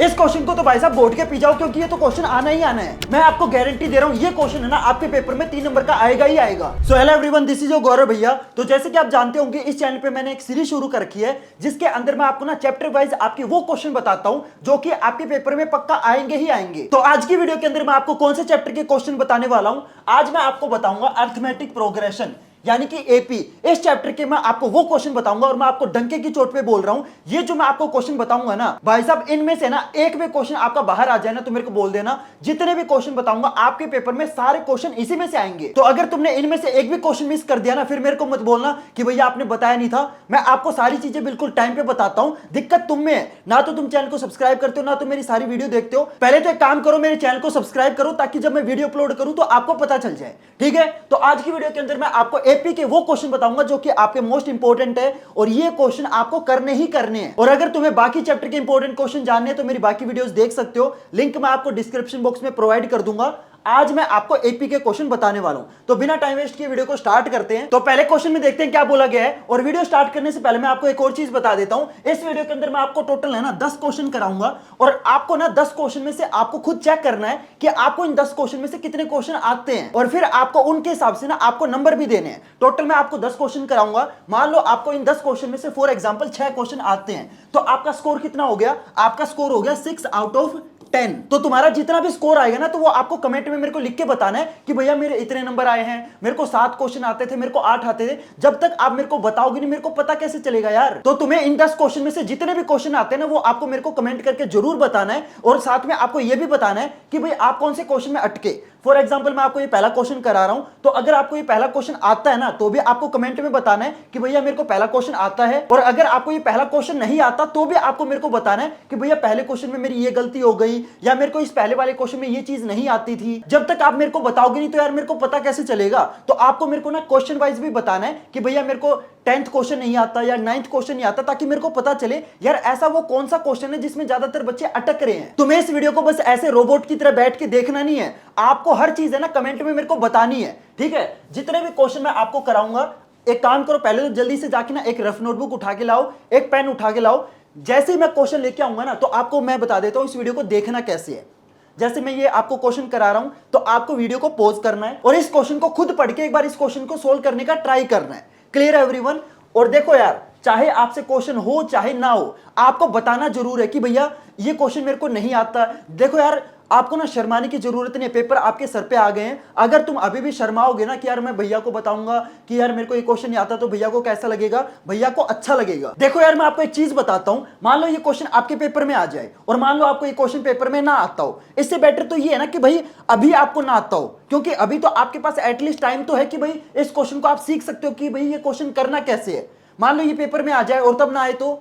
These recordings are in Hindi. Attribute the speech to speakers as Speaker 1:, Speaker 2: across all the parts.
Speaker 1: इस क्वेश्चन को तो भाई साहब बोर्ड के पी जाओ, क्योंकि ये तो क्वेश्चन आना ही आना है। मैं आपको गारंटी दे रहा हूँ ये क्वेश्चन है ना आपके पेपर में 3 नंबर का आएगा ही आएगा। So hello everyone, this is your Gaurav भैया। तो जैसे कि आप जानते होंगे इस चैनल पे मैंने एक सीरीज शुरू कर रखी है जिसके अंदर मैं आपको ना चैप्टर वाइज आपके वो क्वेश्चन बताता हूँ जो कि आपके पेपर में पक्का आएंगे ही आएंगे। तो आज की वीडियो के अंदर मैं आपको कौन से चैप्टर के क्वेश्चन बताने वाला हूँ। आज मैं आपको बताऊंगा अरिथमेटिक प्रोग्रेशन यानी कि एपी। इस चैप्टर के मैं आपको वो क्वेश्चन बताऊंगा और मैं आपको डंके की चोट पे बोल रहा हूं, ये जो मैं आपको क्वेश्चन बताऊंगा ना भाई साहब, इनमें से ना एक भी क्वेश्चन आपका बाहर आ जाए ना तो मेरे को बोल देना। जितने भी क्वेश्चन बताऊंगा आपके पेपर में सारे क्वेश्चन इसी में से आएंगे। तो अगर तुमने इनमें से एक भी क्वेश्चन मिस कर दिया ना फिर मेरे को मत बोलना कि भैया आपने बताया नहीं था। मैं आपको सारी चीजें बिल्कुल टाइम पे बताता हूं। दिक्कत तुम में है, ना तो तुम चैनल को सब्सक्राइब करते हो ना तो मेरी सारी वीडियो देखते हो। पहले तो एक काम करो, मेरे चैनल को सब्सक्राइब करो ताकि जब मैं वीडियो अपलोड करूं तो आपको पता चल जाए। ठीक है, तो आज की वीडियो के अंदर मैं आपको एपी के वो क्वेश्चन बताऊंगा जो कि आपके मोस्ट इंपोर्टेंट है और ये क्वेश्चन आपको करने ही करने हैं। और अगर तुम्हें बाकी चैप्टर के इंपोर्टेंट क्वेश्चन जानने हैं तो मेरी बाकी वीडियोस देख सकते हो, लिंक मैं आपको डिस्क्रिप्शन बॉक्स में प्रोवाइड कर दूंगा। आज मैं आपको एपी के क्वेश्चन बताने वाला हूं, तो बिना टाइम वेस्ट किए वीडियो को स्टार्ट करते हैं। तो पहले क्वेश्चन में देखते हैं क्या बोला गया है। और वीडियो स्टार्ट करने से पहले मैं आपको एक और चीज बता देता हूं। इस वीडियो के अंदर मैं आपको टोटल है ना 10 क्वेश्चन कराऊंगा और आपको ना 10 क्वेश्चन में से आपको खुद चेक करना है कि आपको इन 10 क्वेश्चन में से कितने क्वेश्चन आते हैं और फिर आपको उनके हिसाब से ना आपको नंबर भी देने हैं। टोटल मैं आपको 10 क्वेश्चन कराऊंगा। मान लो आपको इन 10 क्वेश्चन में से फॉर एग्जाम्पल 6 क्वेश्चन आते हैं तो आपका स्कोर कितना हो गया? आपका स्कोर हो गया 6 आउट ऑफ 10। तो तुम्हारा जितना भी स्कोर आएगा ना तो वो आपको कमेंट में मेरे को लिख के बताना है कि भैया मेरे इतने नंबर आए हैं, मेरे को 7 क्वेश्चन आते थे, मेरे को 8 आते थे। जब तक आप मेरे को बताओगे नहीं मेरे को पता कैसे चलेगा यार। तो तुम्हें इन 10 क्वेश्चन में से जितने भी क्वेश्चन आते हैं ना वो आपको मेरे को कमेंट करके जरूर बताना है और साथ में आपको यह भी बताना है कि भाई आप कौन से क्वेश्चन में अटके। फॉर एग्जाम्पल मैं आपको ये पहला क्वेश्चन करा रहा हूं, तो अगर आपको ये पहला क्वेश्चन आता है ना तो भी आपको कमेंट में बताना है कि भैया मेरे को पहला क्वेश्चन आता है। और अगर आपको ये पहला क्वेश्चन नहीं आता तो भी आपको मेरे को बताना है कि भैया पहले क्वेश्चन में मेरी ये गलती हो गई या मेरे को इस पहले वाले क्वेश्चन में ये चीज नहीं आती थी। जब तक आप मेरे को बताओगे नहीं तो यार मेरे को पता कैसे चलेगा। तो आपको मेरे को ना क्वेश्चन वाइज भी बताना है कि भैया मेरे को 10th क्वेश्चन नहीं आता या 9th क्वेश्चन नहीं आता, ताकि मेरे को पता चले यार ऐसा वो कौन सा क्वेश्चन है जिसमें ज्यादातर बच्चे अटक रहे हैं। तुम्हें इस वीडियो को बस ऐसे रोबोट की तरह बैठ के देखना नहीं है, आपको हर चीज है ना कमेंट में मेरे को बतानी है। ठीक है, जितने भी क्वेश्चन मैं आपको कराऊंगा एक काम करो, पहले तो जल्दी से जाके ना एक रफ नोटबुक उठा के लाओ, एक पेन उठा के लाओ। जैसे ही मैं क्वेश्चन लेके आऊंगा ना तो आपको मैं बता देता हूं इस वीडियो को देखना कैसे है। जैसे मैं ये आपको क्वेश्चन करा रहा हूं तो आपको वीडियो को पॉज करना है और इस क्वेश्चन को खुद पढ़ के एक बार इस क्वेश्चन को सोल्व करने का ट्राई करना है। क्लियर है एवरीवन? और देखो यार, चाहे आपसे क्वेश्चन हो चाहे ना हो, आपको बताना जरूर है कि भैया ये क्वेश्चन मेरे को नहीं आता। देखो यार, आपको ना शर्माने की जरूरत नहीं है, पेपर आपके सर पे आ गए हैं। अगर तुम अभी भी शर्माओगे ना कि यार मैं भैया को बताऊंगा कि यार मेरे को ये क्वेश्चन नहीं आता, तो भैया को कैसा लगेगा? भैया को अच्छा लगेगा। देखो यार, मैं आपको एक चीज बताता हूं, मान लो ये क्वेश्चन आपके पेपर में आ जाए और मान लो आपको ये क्वेश्चन पेपर में ना आता हो, इससे बेटर तो ये है ना कि भाई अभी आपको ना आता हो, क्योंकि अभी तो आपके पास एटलीस्ट टाइम तो है कि भाई इस क्वेश्चन को आप सीख सकते हो कि भाई ये क्वेश्चन करना कैसे है। मान लो ये पेपर में आ जाए और तब ना आए तो,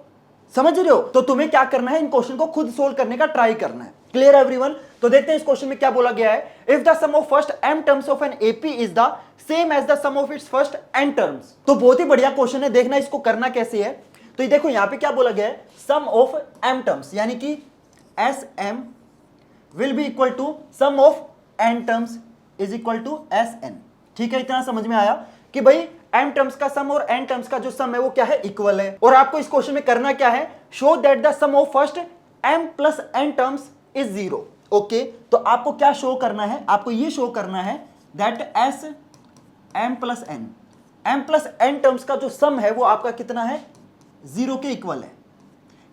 Speaker 1: समझ रहे हो? तो तुम्हें क्या करना है, इन क्वेश्चन को खुद सोल्व करने का ट्राई करना है। Clear everyone? तो देखते हैं इस क्वेश्चन में क्या बोला गया है। If the sum of first m terms of an AP is the same as the sum of its first n terms. तो बहुत ही बढ़िया क्वेश्चन है, देखना इसको करना कैसे है। तो ये देखो यहां पे क्या बोला गया है, सम ऑफ m टर्म्स यानी कि sm will be equal to sum of n terms is equal to sn। ठीक है, इतना समझ में आया कि भाई m टर्म्स का सम और n टर्म्स का जो सम है वो क्या है, इक्वल है। और आपको इस क्वेश्चन में करना क्या है, show that the sum of first m plus n terms is 0। Okay, तो आपको क्या शो करना है, आपको ये शो करना है that s m plus n terms का जो सम है वो आपका कितना है, 0 के इक्वल है।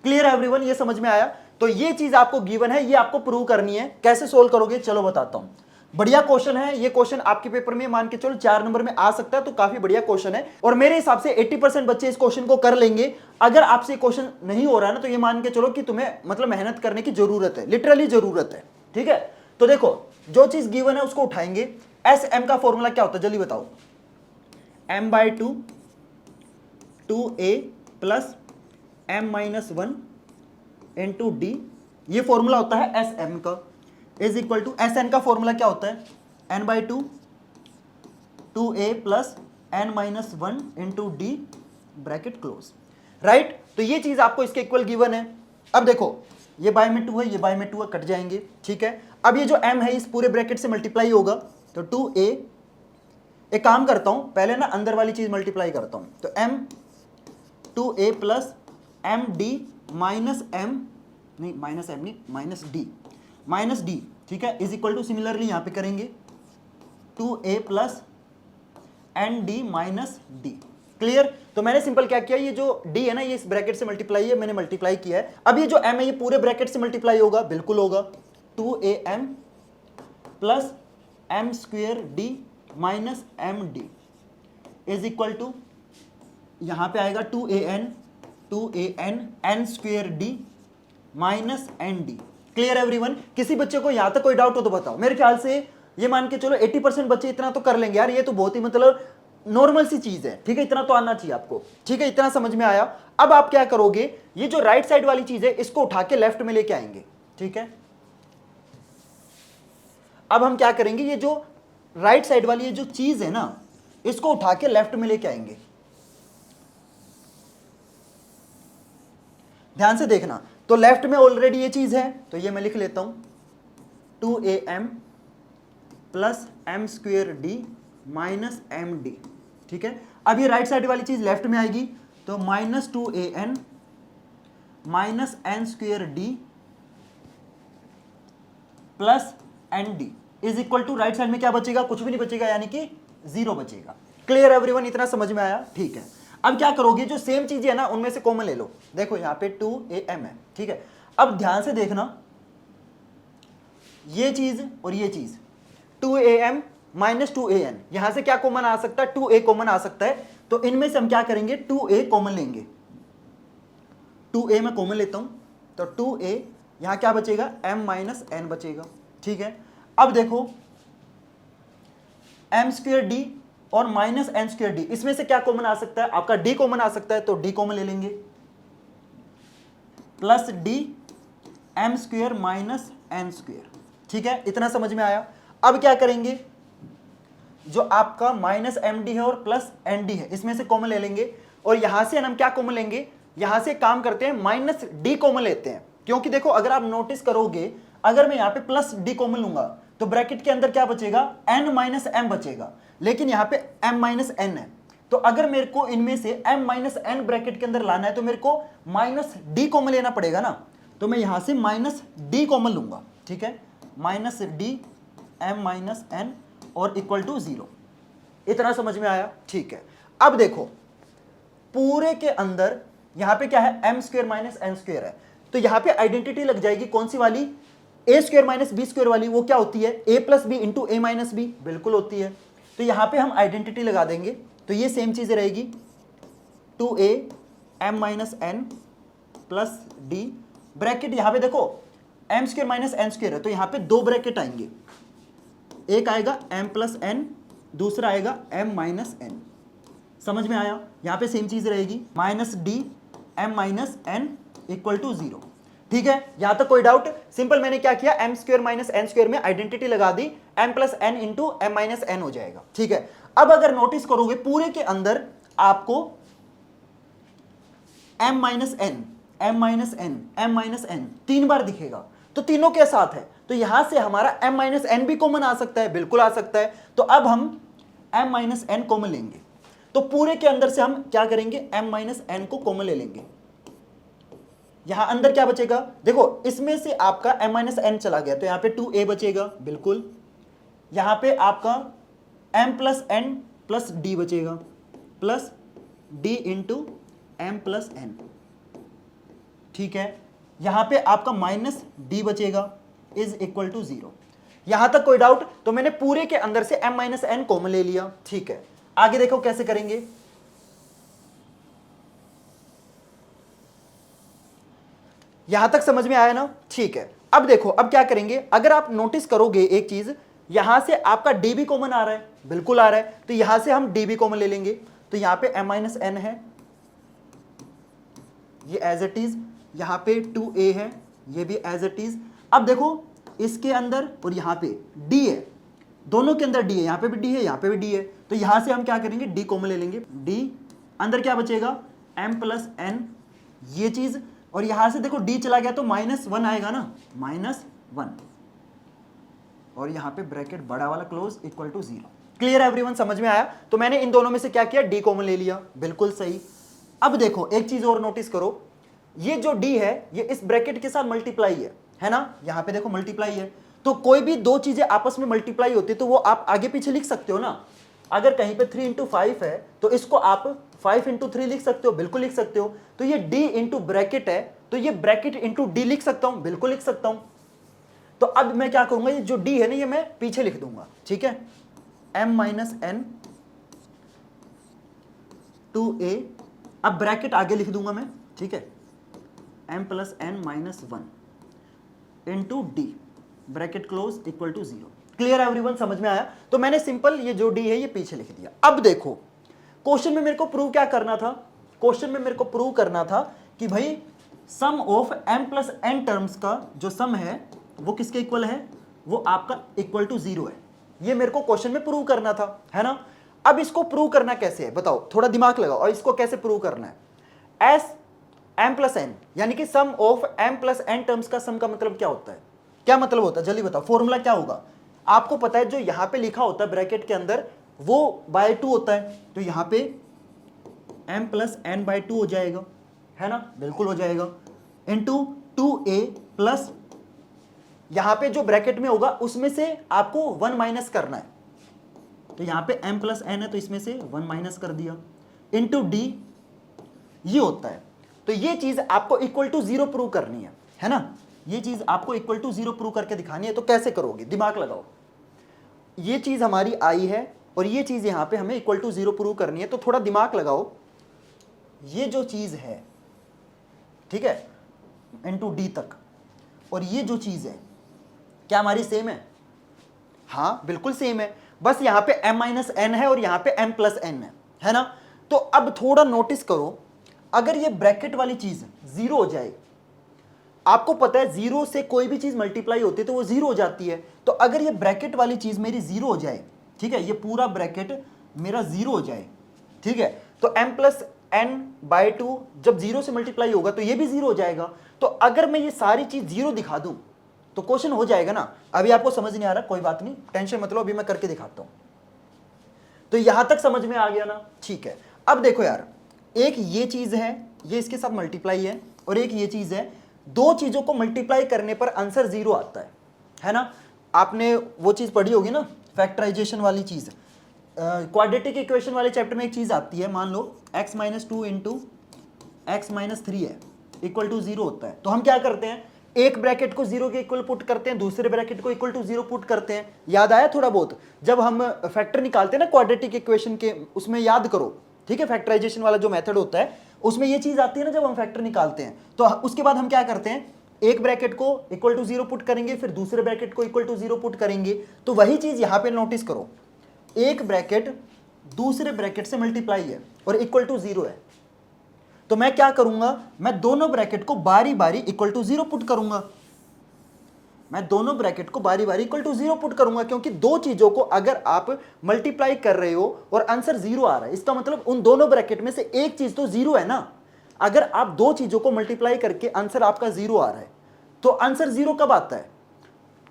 Speaker 1: क्लियर है एवरीवन? ये समझ में आया? तो ये चीज आपको गिवन है, ये आपको प्रूव करनी है। कैसे सोल्व करोगे चलो बताता हूं। बढ़िया क्वेश्चन है ये। क्वेश्चन आपके पेपर में मान के चलो 4 नंबर में आ सकता है, तो काफी बढ़िया क्वेश्चन है और मेरे हिसाब से 80% बच्चे इस क्वेश्चन को कर लेंगे। अगर आपसे क्वेश्चन नहीं हो रहा है ना तो ये मान के चलो कि तुम्हें मतलब मेहनत करने की जरूरत है, लिटरली जरूरत है। ठीक है, तो देखो जो चीज गिवन है उसको उठाएंगे। एस एम का फॉर्मूला क्या होता है जल्दी बताओ? m/2 2a plus m-1 into D, ये फॉर्मूला होता है एस एम का। Is equal to S N का फॉर्मूला क्या होता है, n/2 2a plus n-1 into D bracket close. Right, तो ये चीज आपको इसके इक्वल गिवन है। अब देखो ये बाय में 2 है, ये बाय में 2 है, कट जाएंगे। ठीक है, अब ये जो m है इस पूरे ब्रैकेट से मल्टीप्लाई होगा तो 2a, एक काम करता हूं पहले ना अंदर वाली चीज मल्टीप्लाई करता हूं, तो m 2a plus M D minus M नहीं माइनस एम नहीं, माइनस डी, ठीक है, इज इक्वल टू सिमिलरली यहां पे करेंगे 2a plus N D minus D. Clear? तो मैंने सिंपल क्या किया, ये जो d है ना ये इस ब्रैकेट से मल्टीप्लाई है, मैंने मल्टीप्लाई किया है। अब ये जो m है ये पूरे ब्रैकेट से मल्टीप्लाई होगा, बिल्कुल होगा, 2am plus M square D minus M D is equal to यहां पे आएगा 2an N square D minus N D. Clear everyone? किसी बच्चे को यहां तक कोई डाउट हो तो बताओ। मेरे ख्याल से ये मान के चलो 80% बच्चे इतना तो कर लेंगे यार, ये तो बहुत ही मतलब नॉर्मल सी चीज है, ठीक है, इतना तो आना चाहिए आपको, ठीक है, इतना समझ में आया। अब आप क्या करोगे, ये जो राइट साइड वाली चीज है इसको उठा के लेफ्ट में लेके आएंगे, ठीक है। अब हम क्या करेंगे, ये जो राइट साइड वाली ये जो चीज है ना इसको उठा के लेफ्ट में लेके आएंगे। ध्यान से देखना, तो लेफ्ट में ऑलरेडी ये चीज है तो ये मैं लिख लेता हूं 2am plus M square D minus M D, ठीक है। अब ये राइट साइड वाली चीज लेफ्ट में आएगी तो minus 2an minus N square D plus N D is equal to right side में क्या बचेगा, कुछ भी नहीं बचेगा, यानी कि 0 बचेगा। Clear everyone? इतना समझ में आया? ठीक है। अब क्या करोगे, जो सेम चीज है ना उनमें से कॉमन ले लो। देखो यहां पे 2am है, ठीक है। अब ध्यान से देखना, ये चीज और ये चीज 2am माइनस 2an, यहां से क्या कॉमन आ सकता है, 2a कॉमन आ सकता है। तो इनमें से हम क्या करेंगे, 2a कॉमन लेंगे। 2a मैं कॉमन लेता हूं तो 2a यहां क्या बचेगा, m माइनस n बचेगा, ठीक है। अब देखो m स्क्वेयर डी और माइनस एन स्क्वेयर डी, इसमें से क्या कॉमन आ सकता है, आपका d कॉमन आ सकता है, तो d कॉमन ले लेंगे plus D M square minus N square, ठीक है। इतना समझ में आया? अब क्या करेंगे, जो आपका माइनस एम डी है और प्लस एन डी है इसमें से कॉमन ले लेंगे और यहां से हम क्या कॉमन लेंगे, यहां से काम करते हैं माइनस डी कॉमन लेते हैं। क्योंकि देखो अगर आप नोटिस करोगे, अगर मैं यहां पे प्लस डी कॉमन लूंगा तो ब्रैकेट के अंदर क्या बचेगा, एन माइनस एम बचेगा, लेकिन यहां पे एम माइनस एन है। तो अगर मेरे को इनमें से एम माइनस एन ब्रैकेट के अंदर लाना है तो मेरे को माइनस डी कॉमन लेना पड़ेगा ना, तो मैं यहां से माइनस डी कॉमन लूंगा, ठीक है, minus D M minus N और इक्वल टू 0। इतना समझ में आया? ठीक है। अब देखो पूरे के अंदर यहां पे क्या है, M square minus N square है, तो यहां पे आइडेंटिटी लग जाएगी कौन सी वाली, ए स्क्वेयर माइनस बी स्क्वेयर वाली। वो क्या होती है, ए प्लस बी इंटू ए माइनस बी, बिल्कुल होती है। तो यहां पे हम आइडेंटिटी लगा देंगे तो ये सेम चीज रहेगी 2a m minus N plus D, bracket यहां पे देखो M square minus N square है तो यहां पे 2 ब्रैकेट आएंगे, एक आएगा m प्लस एन, दूसरा आएगा m माइनस एन। समझ में आया? यहां पे सेम चीज रहेगी minus D m minus N equal to 0, ठीक है। यहां तक कोई डाउट? सिंपल मैंने क्या किया, M square minus N square में आइडेंटिटी लगा दी, m plus N into M minus N हो जाएगा, ठीक है। अब अगर नोटिस करोगे पूरे के अंदर आपको m minus N, m minus N, m minus N 3 बार दिखेगा, तो तीनों के साथ है, तो यहां से हमारा m माइनस एन भी कॉमन आ सकता है, बिल्कुल आ सकता है। तो अब हम m माइनस एन कॉमन लेंगे, तो पूरे के अंदर से हम क्या करेंगे, m माइनस एन को कॉमन ले लेंगे। यहां अंदर क्या बचेगा, देखो इसमें से आपका m माइनस एन चला गया तो यहां पे 2a बचेगा, बिल्कुल। यहां पे आपका m plus N plus D बचेगा, plus D into M plus N, ठीक है। यहां पे आपका माइनस डी बचेगा इज इक्वल टू 0। यहां तक कोई डाउट? तो मैंने पूरे के अंदर से m माइनस एन कॉमन ले लिया, ठीक है। आगे देखो कैसे करेंगे, यहां तक समझ में आया ना? ठीक है। अब देखो अब क्या करेंगे, अगर आप नोटिस करोगे एक चीज, यहां से आपका डी भी कॉमन आ रहा है, बिल्कुल आ रहा है, तो यहां से हम डी भी कॉमन ले लेंगे। तो यहां पे m माइनस एन है, ये एज इट इज, यहां पे 2a है, ये भी एज इट इज। अब देखो इसके अंदर और यहां पे d है, दोनों के अंदर d है, यहां पे भी d है, यहां पे भी d है, तो यहां से हम क्या करेंगे, d कॉमन ले लेंगे। d अंदर क्या बचेगा, m प्लस एन, ये चीज, और यहां से देखो d चला गया तो -1 आएगा ना, -1, और यहां पे ब्रैकेट बड़ा वाला close equal to 0। Clear everyone? समझ में आया? तो मैंने इन दोनों में से क्या किया, d कॉमन ले लिया, बिल्कुल सही। अब देखो एक चीज और नोटिस करो, ये जो डी है ये इस ब्रैकेट के साथ मल्टीप्लाई है ना, यहां पे देखो मल्टीप्लाई है। तो कोई भी दो चीजें आपस में मल्टीप्लाई होती है तो वो आप आगे पीछे लिख सकते हो ना। अगर कहीं पे 3 इंटू 5 है तो इसको आप 5 इंटू 3 लिख सकते हो, बिल्कुल लिख सकते हो। तो ये d इंटू ब्रैकेट है तो ये ब्रैकेट इंटू डी लिख सकता हूं, बिल्कुल लिख सकता हूं। तो अब मैं क्या करूंगा, ये जो d है ना ये मैं पीछे लिख दूंगा, ठीक है। m minus N two A, अब ब्रैकेट आगे लिख दूंगा मैं, ठीक है। m plus N minus 1 into D, bracket close equal to 0। Clear everyone, समझ में आया? तो मैंने सिंपल ये जो डी है ये पीछे लिख दिया। अब देखो क्वेश्चन में मेरे को प्रूव क्या करना था, क्वेश्चन में मेरे को प्रूव करना था कि भाई sum of m plus N terms का जो सम है वो किसके इक्वल है, वो आपका इक्वल टू 0 है। ये मेरे को क्वेश्चन में प्रूव करना था, है ना। अब इसको प्रूव करना कैसे है बताओ, थोड़ा दिमाग लगाओ, और इसको कैसे प्रूव करना है। एस m प्लस एन यानी कि sum of m plus N terms का सम का मतलब क्या होता है, क्या मतलब होता है जल्दी बताओ, फॉर्मूला क्या होगा। आपको पता है जो यहां पे लिखा होता है ब्रैकेट के अंदर वो बाय 2 होता है, तो यहां पे m प्लस एन बाय 2 हो जाएगा, है ना, बिल्कुल हो जाएगा, इंटू 2a प्लस यहां पे जो ब्रैकेट में होगा उसमें से आपको 1 माइनस करना है। तो यहां पे m प्लस एन है तो इसमें से 1 माइनस कर दिया, इंटू डी ये होता है। तो ये चीज आपको इक्वल टू 0 प्रूव करनी है ना, ये चीज आपको इक्वल टू 0 प्रूव करके दिखानी है। तो कैसे करोगे, दिमाग लगाओ। ये चीज हमारी आई है और ये चीज यहां पे हमें इक्वल टू 0 प्रूव करनी है, तो थोड़ा दिमाग लगाओ। ये जो चीज है, ठीक है, इनटू डी तक, और ये जो चीज है क्या हमारी सेम है, हाँ बिल्कुल सेम है, बस यहां पे m माइनस एन है और यहां पे m प्लस एन है ना। तो अब थोड़ा नोटिस करो, अगर ये ब्रैकेट वाली चीज 0 हो जाए, आपको पता है 0 से कोई भी चीज मल्टीप्लाई होती है तो वो 0 हो जाती है। तो अगर ये ब्रैकेट वाली चीज मेरी 0 हो जाए, ठीक है, ये पूरा ब्रैकेट मेरा 0 हो जाए, ठीक है, तो m प्लस एन बाय 2 जब 0 से मल्टीप्लाई होगा तो ये भी 0 हो जाएगा। तो अगर मैं ये सारी चीज 0 दिखा दूं तो क्वेश्चन हो जाएगा ना। अभी आपको समझ नहीं आ रहा, कोई बात नहीं, टेंशन मत लो, अभी मैं करके दिखाता हूं। तो यहां तक समझ में आ गया ना, ठीक है। अब देखो यार, एक ये चीज है, ये इसके साथ मल्टीप्लाई है, और एक ये चीज है, दो चीजों को मल्टीप्लाई करने पर आंसर 0 आता है ना। आपने वो चीज पढ़ी होगी ना, फैक्टराइजेशन वाली चीज, क्वाड्रेटिक इक्वेशन वाले चैप्टर में एक चीज आती है, मान लो x minus 2 into x minus 3 है इक्वल टू 0 होता है। तो हम क्या करते हैं, एक ब्रैकेट को 0 के इक्वल पुट करते हैं, दूसरे ब्रैकेट को इक्वल टू 0 पुट करते हैं। याद आया थोड़ा बहुत, जब हम फैक्टर निकालते हैं ना क्वाड्रेटिक इक्वेशन के, उसमें याद करो, ठीक है, फैक्टराइजेशन वाला जो मेथड होता है उसमें ये चीज आती है ना, जब हम फैक्टर निकालते हैं तो उसके बाद हम क्या करते हैं, एक ब्रैकेट को इक्वल टू 0 पुट करेंगे, फिर दूसरे ब्रैकेट को इक्वल टू 0 पुट करेंगे। तो वही चीज यहां पे नोटिस करो, एक ब्रैकेट दूसरे ब्रैकेट से मल्टीप्लाई है और इक्वल टू 0 है। तो मैं क्या करूंगा, मैं दोनों ब्रैकेट को बारी बारी इक्वल टू 0 पुट करूंगा, मैं दोनों ब्रैकेट को बारी बारी इक्वल टू 0 पुट करूंगा, क्योंकि दो चीजों को अगर आप मल्टीप्लाई कर रहे हो और आंसर 0 आ रहा है, इसका मतलब उन दोनों ब्रैकेट में से एक चीज तो 0 है ना। अगर आप दो चीजों को मल्टीप्लाई करके आंसर आपका 0 आ रहा है, तो आंसर 0 कब आता है,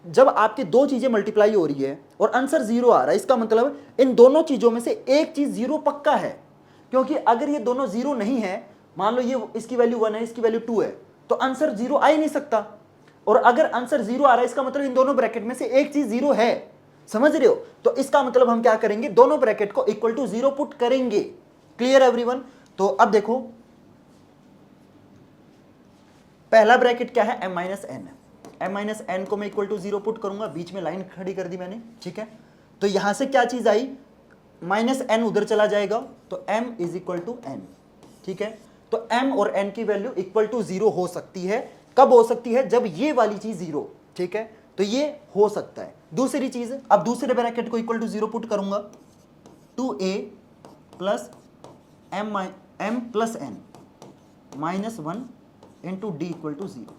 Speaker 1: जब आपकी दो चीजें मल्टीप्लाई हो रही है और आंसर 0 आ रहा है। इसका मतलब इन दोनों चीजों में से एक चीज 0 पक्का है, क्योंकि अगर ये दोनों 0 नहीं है, मान लो ये इसकी वैल्यू 1 है, इसकी वैल्यू 2 है, तो आंसर 0 आ ही नहीं सकता। और अगर आंसर 0 आ रहा है, इसका मतलब इन दोनों ब्रैकेट में से एक चीज 0 है, समझ रहे हो। तो इसका मतलब हम क्या करेंगे, दोनों ब्रैकेट को इक्वल टू 0 पुट करेंगे। Clear everyone. तो अब देखो, पहला ब्रैकेट क्या है, m minus N, m minus N को मैं इक्वल टू 0 पुट करूंगा, बीच में लाइन खड़ी कर दी मैंने, ठीक है। तो यहां से क्या चीज आई, माइनस एन उधर चला जाएगा, तो m is equal to N, ठीक है। तो m और n की वैल्यू इक्वल टू 0 हो सकती है। कब हो सकती है, जब ये वाली चीज 0, ठीक है, तो ये हो सकता है। दूसरी चीज, अब दूसरे ब्रैकेट को इक्वल टू 0 पुट करूंगा, 2a plus m plus n minus 1 into D equal to 0।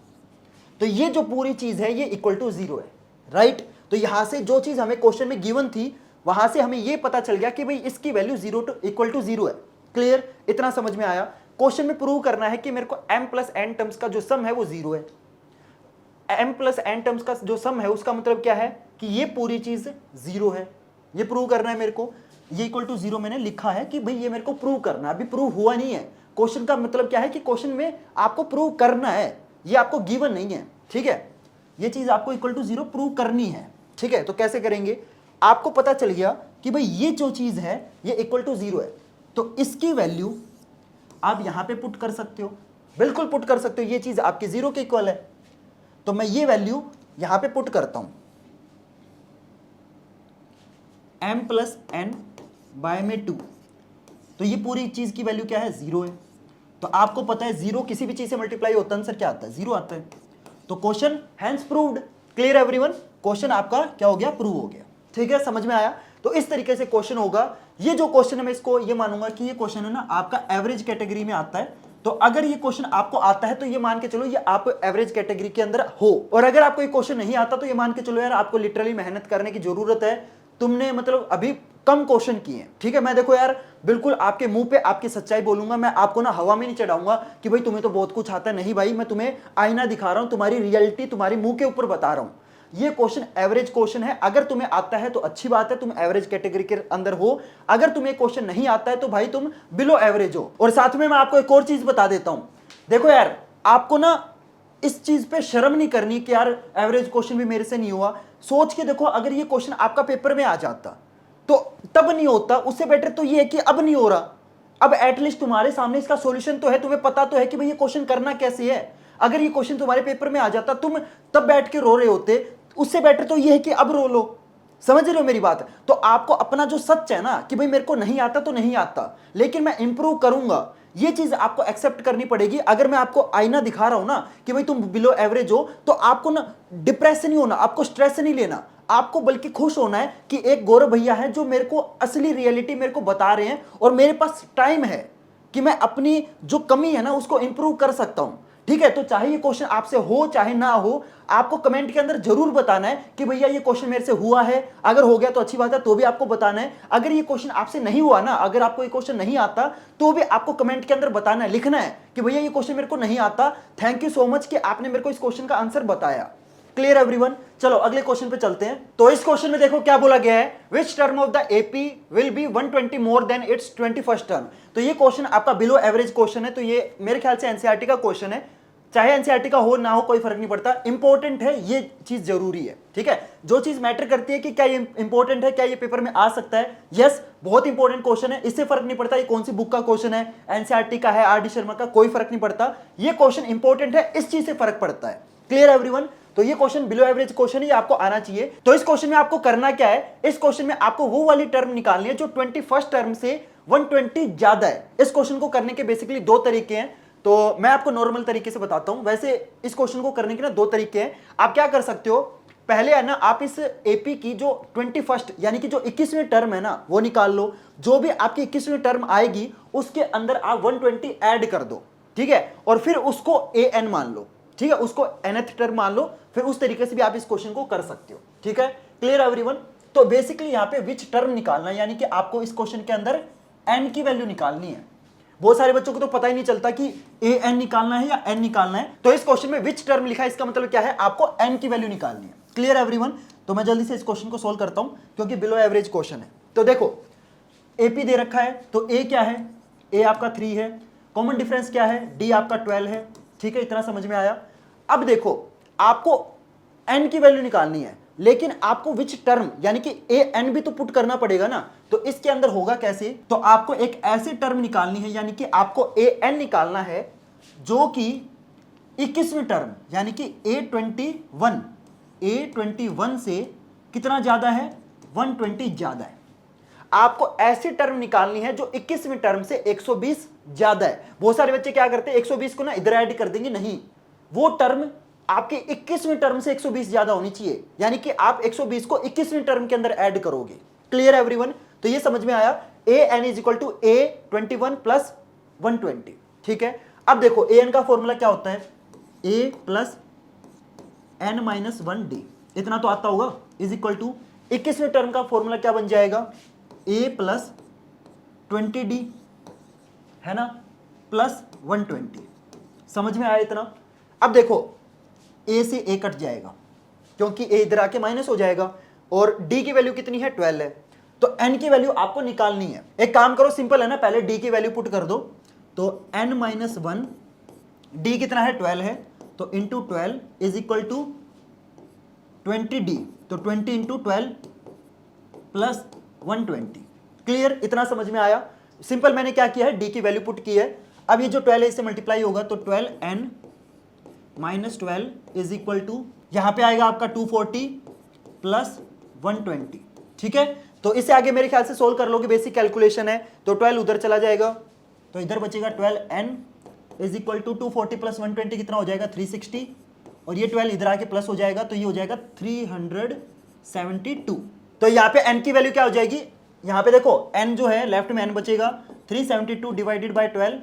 Speaker 1: तो ये जो पूरी चीज है ये इक्वल टू 0 है, राइट। तो यहां से जो चीज हमें क्वेश्चन में गिवन थी, वहां से हमें ये पता चल गया कि भाई इसकी वैल्यू 0 टू इक्वल टू 0 है। क्लियर, इतना समझ में आया। क्वेश्चन में प्रूव करना है कि मेरे को m प्लस एन टर्म्स का जो सम है वो 0 है। m प्लस एन टर्म्स का जो सम है उसका मतलब क्या है कि ये पूरी चीज 0 है, ये प्रूव करना है मेरे को। ये इक्वल टू 0 मैंने लिखा है कि भाई ये मेरे को प्रूव करना है, अभी प्रूव हुआ नहीं है, क्वेश्चन का मतलब क्या है कि क्वेश्चन में आपको प्रूव करना है, ये आपको गिवन नहीं है, ठीक है। ये चीज आपको इक्वल टू 0 प्रूव करनी है, ठीक है। तो कैसे करेंगे, आपको पता चल गया कि भाई ये जो चीज है ये इक्वल टू 0 है, तो इसकी वैल्यू आप यहां पे पुट कर सकते हो, बिल्कुल पुट कर सकते हो, ये चीज आपकी 0 के इक्वल है। तो मैं ये वैल्यू यहां पे पुट करता हूं, m प्लस एन बाय में 2, तो ये पूरी चीज की वैल्यू क्या है, 0 है। तो आपको पता है 0 किसी भी चीज से मल्टीप्लाई होता है, आंसर क्या आता है, 0 आता है। तो question hence proved. Clear everyone, question आपका क्या हो गया, प्रूव हो गया, ठीक है, समझ में आया। तो इस तरीके से क्वेश्चन होगा। ये जो क्वेश्चन है मैं इसको ये मानूंगा कि ये क्वेश्चन है ना आपका एवरेज कैटेगरी में आता है। तो अगर ये क्वेश्चन आपको आता है तो ये मान के चलो ये आप एवरेज कैटेगरी के अंदर हो, और अगर आपको ये क्वेश्चन नहीं आता तो ये मान के चलो यार आपको लिटरली मेहनत करने की जरूरत है, तुमने मतलब अभी कम क्वेश्चन किए हैं, ठीक है। मैं देखो यार बिल्कुल आपके मुंह पे आपकी सच्चाई बोलूंगा, मैं आपको ना हवा में नहीं चढ़ाऊंगा कि भाई तुम्हें तो बहुत कुछ आता है, नहीं भाई, मैं तुम्हें आईना दिखा रहा हूं, तुम्हारी रियलिटी तुम्हारे मुंह के ऊपर बता रहा हूं। ये क्वेश्चन एवरेज क्वेश्चन है, अगर तुम्हें आता है तो अच्छी बात है, तुम एवरेज कैटेगरी के अंदर हो। अगर तुम्हें क्वेश्चन नहीं आता है तो भाई तुम बिलो एवरेज हो। और साथ में मैं आपको एक और चीज बता देता हूं, देखो यार आपको ना इस चीज पे शर्म नहीं करनी कि यार एवरेज क्वेश्चन भी मेरे से नहीं हुआ। सोच के देखो, अगर ये क्वेश्चन आपका पेपर में आ जाता तो तब नहीं होता, उससे बेटर तो ये है कि अब नहीं हो रहा। अब एटलीस्ट तुम्हारे सामने इसका सॉल्यूशन तो है, तुम्हें पता तो है कि भाई ये क्वेश्चन करना कैसे है। अगर ये क्वेश्चन तुम्हारे पेपर में आ जाता तुम तब बैठ के रो रहे होते, उससे बेटर तो ये है कि अब रो लो। समझ रहे हो मेरी बात। तो आपको अपना जो सच है ना कि भाई मेरे को नहीं आता तो नहीं आता, लेकिन मैं इंप्रूव करूंगा, ये चीज आपको एक्सेप्ट करनी पड़ेगी। अगर मैं आपको आईना दिखा रहा हूं ना कि भाई तुम बिलो एवरेज हो, तो आपको ना डिप्रेस नहीं होना, आपको स्ट्रेस नहीं लेना, आपको बल्कि खुश होना है कि एक गौरव भैया है जो मेरे को असली रियलिटी मेरे को बता रहे हैं, और मेरे पास टाइम है कि मैं अपनी जो कमी है ना उसको इंप्रूव कर सकता हूं, ठीक है। तो चाहे ये क्वेश्चन आपसे हो चाहे ना हो, आपको कमेंट के अंदर जरूर बताना है कि भैया ये क्वेश्चन मेरे से हुआ है। अगर हो गया तो अच्छी बात है, तो भी आपको बताना है। अगर ये क्वेश्चन आपसे नहीं हुआ ना, अगर आपको ये क्वेश्चन नहीं आता तो भी आपको कमेंट के अंदर बताना है, लिखना है कि भैया ये क्वेश्चन मेरे को नहीं आता, थैंक यू सो मच कि आपने मेरे को इस क्वेश्चन का आंसर बताया। क्लियर एवरीवन, चलो अगले क्वेश्चन पे चलते हैं। तो इस क्वेश्चन में देखो क्या बोला गया है, which term of the AP will be 120 more than it's 21st term. तो ये क्वेश्चन आपका बिलो एवरेज क्वेश्चन है, तो ये मेरे ख्याल से एनसीईआरटी का क्वेश्चन है, चाहे एनसीईआरटी का हो ना हो कोई फर्क नहीं पड़ता, इंपॉर्टेंट है, ये चीज जरूरी है, ठीक है। जो चीज मैटर करती है कि क्या ये इंपॉर्टेंट है, क्या ये पेपर में आ सकता है, यस बहुत इंपॉर्टेंट क्वेश्चन है, इससे फर्क नहीं पड़ता ये कौन सी बुक का क्वेश्चन है, एनसीईआरटी का है, आर डी शर्मा का, कोई फर्क नहीं पड़ता, ये क्वेश्चन इंपॉर्टेंट है, इस चीज से फर्क पड़ता है। क्लियर एवरीवन, तो ये क्वेश्चन बिलो एवरेज क्वेश्चन ही आपको आना चाहिए। तो इस क्वेश्चन में आपको करना क्या है, इस क्वेश्चन में आपको वो वाली टर्म निकालनी है जो 21st टर्म से 120 ज्यादा है। इस क्वेश्चन को करने के बेसिकली दो तरीके हैं, तो मैं आपको नॉर्मल तरीके से बताता हूं। वैसे इस क्वेश्चन को करने के ना दो तरीके हैं। आप क्या कर सकते हो, पहले है ना आप इस एपी की जो 21st यानी कि जो 21वीं टर्म है ना वो निकाल लो, जो भी आपकी 21वीं टर्म आएगी उसके अंदर आप 120 ऐड कर दो, ठीक है, और फिर उसको ए एन मान लो, ठीक है, उसको nth टर्म मान लो, फिर उस तरीके से भी आप इस क्वेश्चन को कर सकते हो, ठीक है। क्लियर एवरीवन, तो बेसिकली यहां पे विच टर्म निकालना है, यानी कि आपको इस क्वेश्चन के अंदर n की वैल्यू निकालनी है। बहुत सारे बच्चों को तो पता ही नहीं चलता कि ए एन निकालना है या एन निकालना है। तो इस क्वेश्चन में विच टर्म लिखा है, इसका मतलब क्या है, आपको एन की वैल्यू निकालनी है। क्लियर एवरीवन, तो मैं जल्दी से इस क्वेश्चन को सोल्व करता हूं क्योंकि बिलो एवरेज क्वेश्चन है। तो देखो एपी दे रखा है, तो ए क्या है, ए आपका 3 है, कॉमन डिफरेंस क्या है, डी आपका 12 है, ठीक है, इतना समझ में आया। अब देखो आपको एन की वैल्यू निकालनी है, लेकिन आपको विच टर्म यानी कि ए एन भी तो पुट करना पड़ेगा ना। तो इसके अंदर होगा कैसे, तो आपको एक ऐसी टर्म निकालनी है, यानी कि आपको ए एन निकालना है जो कि 21वीं टर्म यानी कि A21 से कितना ज्यादा है, 120 ज्यादा है। आपको ऐसी टर्म निकालनी है जो 21वीं टर्म से 120 ज्यादा है। बहुत सारे बच्चे क्या करते हैं 120 को ना इधर ऐड कर देंगे, नहीं, वो टर्म आपके 21वीं टर्म से 120 ज्यादा होनी चाहिए, यानी कि आप 120 को 21वीं टर्म के अंदर ऐड करोगे। क्लियर एवरीवन, तो ये समझ में आया, A N is equal to A21 plus 120, ठीक है। अब देखो ए एन का फॉर्मूला क्या होता है, ए प्लस एन माइनस 1 डी, इतना तो आता होगा, इज इक्वल टू 21वीं टर्म का फॉर्मूला क्या बन जाएगा, ए प्लस 20D है ना, प्लस 120। समझ में आया इतना। अब देखो ए से ए कट जाएगा क्योंकि ए इधर आके माइनस हो जाएगा, और डी की वैल्यू कितनी है, 12 है, तो एन की वैल्यू आपको निकालनी है। एक काम करो, सिंपल है ना, पहले डी की वैल्यू पुट कर दो, तो n माइनस 1, d कितना है 12 है, तो into 12 is equal to 20d, तो 20 इंटू 12 प्लस 120। क्लियर, इतना समझ में आया। सिंपल मैंने क्या किया है, d की वैल्यू पुट की है। अब ये जो 12 है इससे मल्टीप्लाई होगा, तो 12n minus 12 is equal to, यहां पे आएगा आपका 240 प्लस 120। ठीक है, तो इससे आगे मेरे ख्याल से सोल्व कर लोगे, बेसिक कैलकुलेशन है। तो 12 उधर चला जाएगा, तो इधर बचेगा 12n is equal to 240 plus 120 कितना हो जाएगा 360, और ये 12 इधर आके प्लस हो जाएगा, तो ये हो जाएगा 372। तो यहाँ पे n की वैल्यू क्या हो जाएगी, यहाँ पे देखो n जो है लेफ्ट में n बचेगा, 372 डिवाइडेड बाय 12,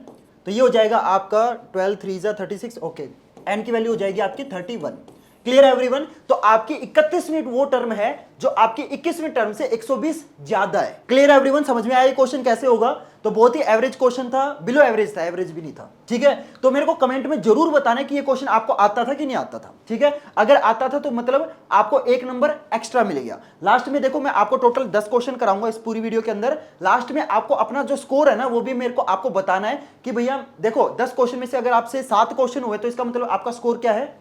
Speaker 1: तो ये हो जाएगा आपका 12 3 जा 36। ओके, n की वैल्यू हो जाएगी आपकी 31। Clear everyone. तो आपकी 31वीं वो टर्म है जो आपकी 21वीं टर्म से 120 ज्यादा है। क्लियर एवरीवन, समझ में आया ये क्वेश्चन कैसे होगा। तो बहुत ही एवरेज क्वेश्चन था, बिलो एवरेज था, एवरेज भी नहीं था। ठीक है, तो मेरे को कमेंट में जरूर बताना कि ये क्वेश्चन आपको आता था कि नहीं आता था। ठीक है, अगर आता था तो मतलब आपको 1 नंबर एक्स्ट्रा मिल गया। लास्ट में देखो मैं आपको टोटल 10 क्वेश्चन कराऊंगा इस पूरी वीडियो के अंदर। लास्ट में आपको अपना जो स्कोर है ना वो भी मेरे को आपको बताना है कि भैया देखो 10 क्वेश्चन में से अगर आपसे 7 क्वेश्चन हुए तो इसका मतलब आपका स्कोर क्या है,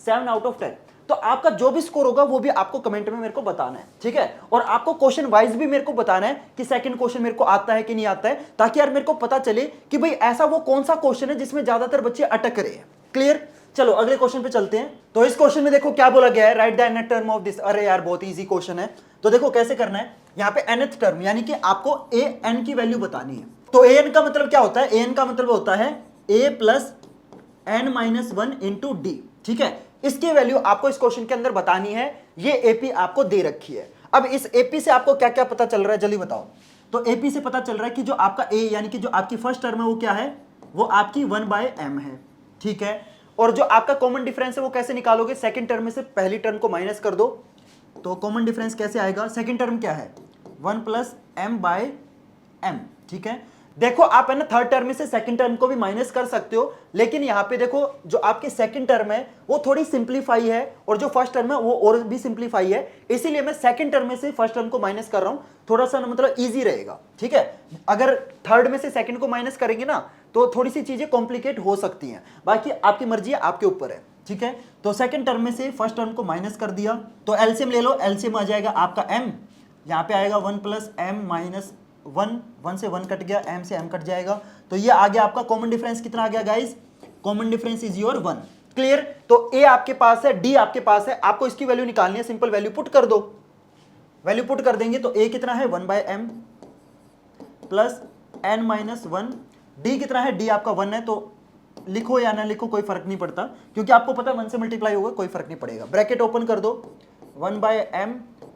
Speaker 1: 7 आउट ऑफ 10। तो आपका जो भी स्कोर होगा वो भी आपको कमेंट में मेरे को बताना है। ठीक है, और आपको क्वेश्चन वाइज भी मेरे को बताना है कि सेकंड क्वेश्चन मेरे को आता है कि नहीं आता है, ताकि यार मेरे को पता चले कि भाई ऐसा वो कौन सा क्वेश्चन है जिसमें ज्यादातर बच्चे अटक रहे हैं। क्लियर, चलो अगले क्वेश्चन पे चलते हैं। तो इस क्वेश्चन में देखो क्या बोला गया है, right the nth term of this. अरे यार बहुत इजी क्वेश्चन है। तो देखो कैसे करना है, यहाँ पे nth टर्म यानी कि आपको an की वैल्यू बतानी है। तो an का मतलब क्या होता है, an का मतलब होता है a plus n minus 1 into D. ठीक है, इसकी वैल्यू आपको इस क्वेश्चन के अंदर बतानी है। ये एपी आपको दे रखी है। अब इस एपी से आपको क्या क्या पता चल रहा है जल्दी बताओ। तो एपी से पता चल रहा है कि जो आपका ए यानी कि जो आपकी फर्स्ट टर्म है वो क्या है, वो आपकी 1/m है। ठीक है, और जो आपका कॉमन डिफरेंस है वो कैसे निकालोगे, सेकंड टर्म में से पहली टर्म को माइनस कर दो। तो कॉमन डिफरेंस कैसे आएगा, सेकंड टर्म क्या है 1 प्लस m/m। ठीक है, देखो आप है ना थर्ड टर्म में से सेकंड टर्म को भी माइनस कर सकते हो, लेकिन यहाँ पे देखो जो आपकी सेकंड टर्म है वो थोड़ी सिंप्लीफाई है और जो फर्स्ट टर्म है वो और भी सिंप्लीफाई है, इसीलिए मैं सेकंड टर्म में से फर्स्ट टर्म को माइनस कर रहा हूँ, थोड़ा सा मतलब इजी रहेगा। ठीक है, अगर थर्ड में से सेकंड को माइनस करेंगे ना तो थोड़ी सी चीजें कॉम्प्लिकेट हो सकती हैं, बाकी आपकी मर्जी है, आपके ऊपर है। ठीक है, तो सेकंड टर्म में से फर्स्ट टर्म को माइनस कर दिया, तो एलसीएम ले लो, एलसीएम आ जाएगा आपका m, यहाँ पे आएगा 1 प्लस m माइनस 1 से 1 कट गया, m से m कट जाएगा, तो ये आ गया आपका कॉमन डिफरेंस कितना आ गया guys, common difference is your 1। Clear, तो a आपके पास है, d आपके पास है, आपको इसकी वैल्यू निकालनी है, सिंपल वैल्यू पुट कर दो। वैल्यू पुट कर देंगे तो a कितना है 1/m plus n minus 1, d कितना है, d आपका 1 है, तो लिखो या ना लिखो कोई फर्क नहीं पड़ता, क्योंकि आपको पता है 1 से मल्टीप्लाई होगा, कोई फर्क नहीं पड़ेगा। ब्रैकेट ओपन कर दो, 1/m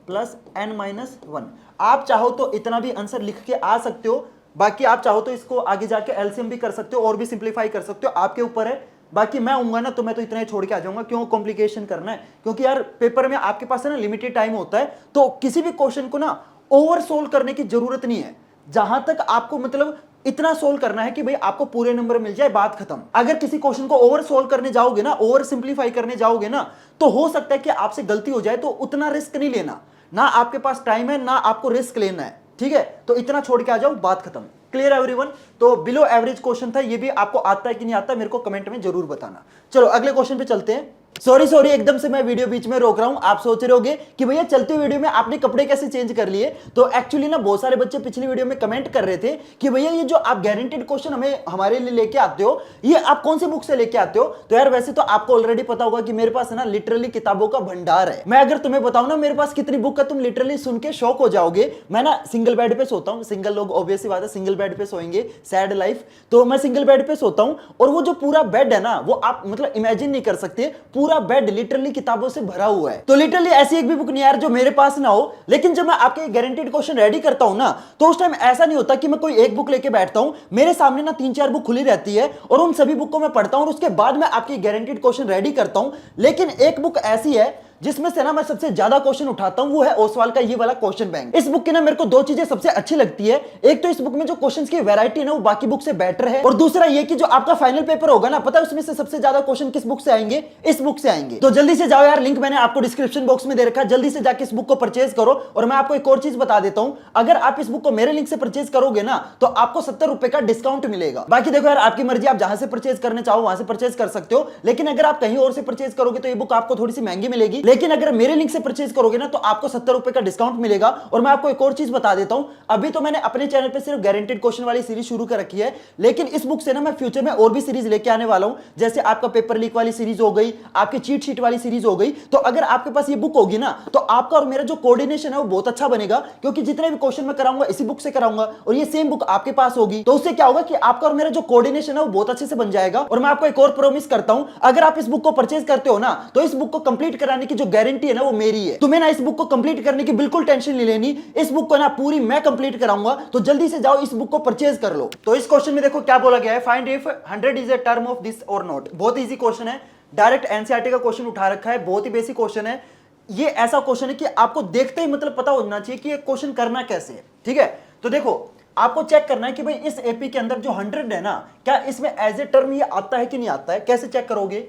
Speaker 1: प्लस n माइनस 1। आप चाहो तो इतना भी आंसर लिख के आ सकते हो, बाकी आप चाहो तो इसको आगे जाके एलसीएम भी कर सकते हो और भी सिंप्लीफाई कर सकते हो, आपके ऊपर है। बाकी मैं आऊंगा ना तो मैं तो इतना ही छोड़ के आ जाऊंगा, क्यों कॉम्प्लिकेशन करना है, क्योंकि यार पेपर में आपके पास है ना लिमिटेड टाइम होता है, तो किसी भी क्वेश्चन को ना ओवर सोल्व करने की जरूरत नहीं है। जहां तक आपको मतलब इतना सोल्व करना है कि भाई आपको पूरे नंबर मिल जाए, बात खत्म। अगर किसी क्वेश्चन को ओवर सोल्व करने जाओगे ना, ओवर सिंप्लीफाई करने जाओगे ना, तो हो सकता है कि आपसे गलती हो जाए, तो उतना रिस्क नहीं लेना, ना आपके पास टाइम है ना आपको रिस्क लेना है। ठीक है, तो इतना छोड़ के आ जाओ, बात खत्म। क्लियर एवरीवन, तो बिलो एवरेज क्वेश्चन था, ये भी आपको आता है कि नहीं आता मेरे को कमेंट में जरूर बताना। चलो अगले क्वेश्चन पे चलते हैं। सॉरी एकदम से मैं वीडियो बीच में रोक रहा हूं। आप सोच रहे होगे कि भैया चलते वीडियो में आपने कपड़े कैसे चेंज कर लिए, तो एक्चुअली ना बहुत सारे बच्चे पिछली वीडियो में कमेंट कर रहे थे कि भैया ये जो आप गारंटेड क्वेश्चन हमें हमारे लिए लेके आते हो, ये आप कौन सी बुक से लेके आते हो। तो यार वैसे तो आपको ऑलरेडी पता होगा कि मेरे पास है ना लिटरली किताबों का भंडार है। मैं अगर तुम्हें बताऊं ना मेरे पास कितनी बुक है, तुम लिटरली सुन के शॉक हो जाओगे। मैं ना सिंगल बेड पे सोता हूँ, सिंगल लोग ऑब्वियसली बात है सिंगल बेड पे सोएंगे, सैड लाइफ, तो मैं सिंगल बेड पे सोता हूँ, और वो जो पूरा बेड है ना वो आप मतलब इमेजिन नहीं कर सकते, पूरा बेड लिटरली किताबों से भरा हुआ है। तो लिटरली ऐसी एक भी बुक नहीं यार जो मेरे पास ना हो। लेकिन जब मैं आपके गारंटीड क्वेश्चन रेडी करता हूं ना, तो उस टाइम ऐसा नहीं होता कि मैं कोई एक बुक लेके बैठता हूं, मेरे सामने ना 3-4 बुक खुली रहती है और उन सभी बुक को मैं पढ़ता हूं और उसके बाद मैं आपकी गारंटीड क्वेश्चन रेडी करता हूं। लेकिन एक बुक ऐसी है जिसमें से ना मैं सबसे ज्यादा क्वेश्चन उठाता हूं वो है ओसवाल का ये वाला क्वेश्चन बैंक। इस बुक की ना मेरे को दो चीजें सबसे अच्छी लगती है, एक तो इस बुक में जो क्वेश्चंस की वैरायटी है ना वो बाकी बुक से बेटर है, और दूसरा ये कि जो आपका फाइनल पेपर होगा ना, पता है उसमें से सबसे ज्यादा क्वेश्चन किस बुक से आएंगे, इस बुक से आएंगे। तो जल्दी से जाओ यार, लिंक मैंने आपको डिस्क्रिप्शन बॉक्स में दे रखा है, जल्दी से जाके इस बुक को परचेज करो। और मैं आपको एक और चीज बता देता हूं, अगर आप इस बुक को मेरे लिंक से परचेज करोगे ना तो आपको 70 रुपए का डिस्काउंट मिलेगा। बाकी देखो यार, आपकी मर्जी, आप जहां से परचेज करने चाहो वहां से परचेज कर सकते हो, लेकिन अगर आप कहीं और से परचेज करोगे तो ये बुक आपको थोड़ी सी महंगी मिलेगी, लेकिन अगर मेरे लिंक से परचेज करोगे ना तो आपको 70 रुपए का डिस्काउंट मिलेगा। और मैं आपको एक और चीज बता देता हूं, अभी तो मैंने अपने चैनल पे सिर्फ गारंटेड क्वेश्चन वाली सीरीज शुरू कर रखी है, लेकिन इस बुक से ना मैं फ्यूचर में और भी सीरीज लेके आने वाला हूं, जैसे आपका पेपर लीक वाली सीरीज हो गई, आपकी चीट शीट वाली सीरीज हो गई। तो अगर आपके पास ये बुक होगी ना तो आपका और मेरा जो कोऑर्डिनेशन है वो बहुत अच्छा बनेगा, क्योंकि जितने भी क्वेश्चन मैं कराऊंगा इसी बुक से कराऊंगा और ये सेम बुक आपके पास होगी। तो उससे क्या होगा कि आपका और मेरा जो कोऑर्डिनेशन है वो बहुत अच्छे से बन जाएगा। और मैं आपको एक और प्रॉमिस करता हूं, अगर आप इस बुक को परचेज करते हो ना तो इस बुक को कंप्लीट कराने की जो गारंटी है ना वो मेरी है। तुम्हें ना इस बुक को कंप्लीट करने की बिल्कुल टेंशन नहीं लेनी, इस बुक को ना पूरी मैं कंप्लीट कराऊंगा। तो जल्दी से जाओ इस बुक को परचेज कर लो। तो इस क्वेश्चन में देखो क्या बोला गया है, find if 100 is a term of this और नॉट। बहुत इजी क्वेश्चन है, डायरेक्ट एनसीईआरटी का क्वेश्चन उठा रखा है, बहुत ही बेसिक क्वेश्चन है। ये ऐसा क्वेश्चन है कि आपको देखते ही मतलब पता होना चाहिए कि ये क्वेश्चन करना कैसे है, ठीक है। तो देखो आपको चेक करना है कि भाई इस एपी के अंदर जो 100 है ना, क्या इसमें एज ए टर्म ये आता है कि नहीं आता है। कैसे चेक करोगे,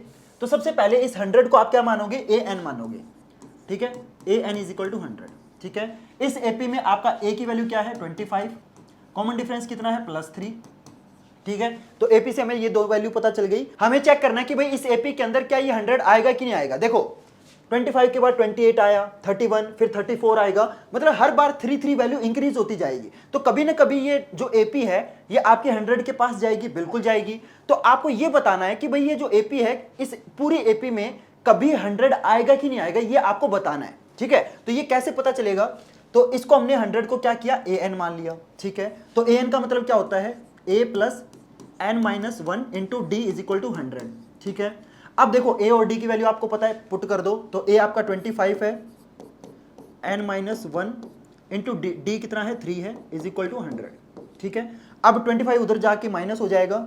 Speaker 1: तो सबसे पहले इस 100 को आप क्या मानोगे, ए एन मानोगे, ठीक है। ए एन इज इक्वल टू 100, ठीक है। इस एपी में आपका ए की वैल्यू क्या है 25, कॉमन डिफरेंस कितना है +3, ठीक है। तो एपी से हमें ये दो वैल्यू पता चल गई। हमें चेक करना है कि भाई इस एपी के अंदर क्या ये 100 आएगा कि नहीं आएगा। देखो 25 के बाद 28 आया, 31, फिर 34 आएगा, मतलब हर बार 3 वैल्यू इंक्रीज होती जाएगी। तो कभी ना कभी ये जो एपी है ये आपके 100 के पास जाएगी, बिल्कुल जाएगी। तो आपको ये बताना है कि भाई ये जो एपी है इस पूरी एपी में कभी 100 आएगा कि नहीं आएगा, ये आपको बताना है, ठीक है। तो ये कैसे पता चलेगा, तो इसको हमने 100 को क्या किया, ए एन मान लिया, ठीक है। तो ए एन का मतलब क्या होता है, a plus N minus 1 into D is equal to 100, ठीक है। अब देखो a और d की वैल्यू आपको पता है, पुट कर दो। तो a आपका 25 है, n माइनस 1 इंटू डी कितना है 3 है, इज इक्वल टू 100, ठीक है। अब 25 उधर जाके माइनस हो जाएगा,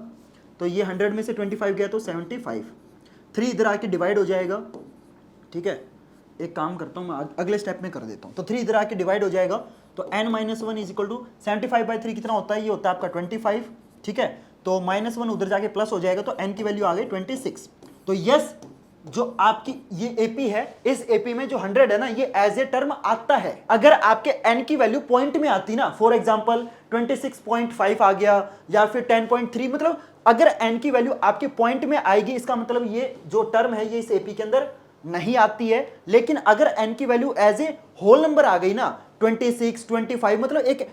Speaker 1: तो ये 100 में से 25 गया तो 75, 3 इधर आके डिवाइड हो जाएगा, ठीक है। एक काम करता हूँ मैं अगले स्टेप में कर देता हूँ। तो 3 इधर आके डिवाइड हो जाएगा, तो n minus 1 is equal to 75/3 कितना होता है, ये होता है आपका 25, ठीक है। तो -1 उधर जाके प्लस हो जाएगा, तो n की वैल्यू आ गई 26। तो यस, जो आपकी ये एपी है, इस एपी में जो 100 है ना ये एज ए टर्म आता है। अगर आपके n की वैल्यू पॉइंट में आती ना, फॉर एग्जांपल 26.5 आ गया या फिर 10.3, मतलब अगर n की वैल्यू आपके पॉइंट में आएगी, इसका मतलब ये जो टर्म है ये इस एपी के अंदर नहीं आती है। लेकिन अगर n की value as a whole number आ गई ना, 26, 25, मतलब एक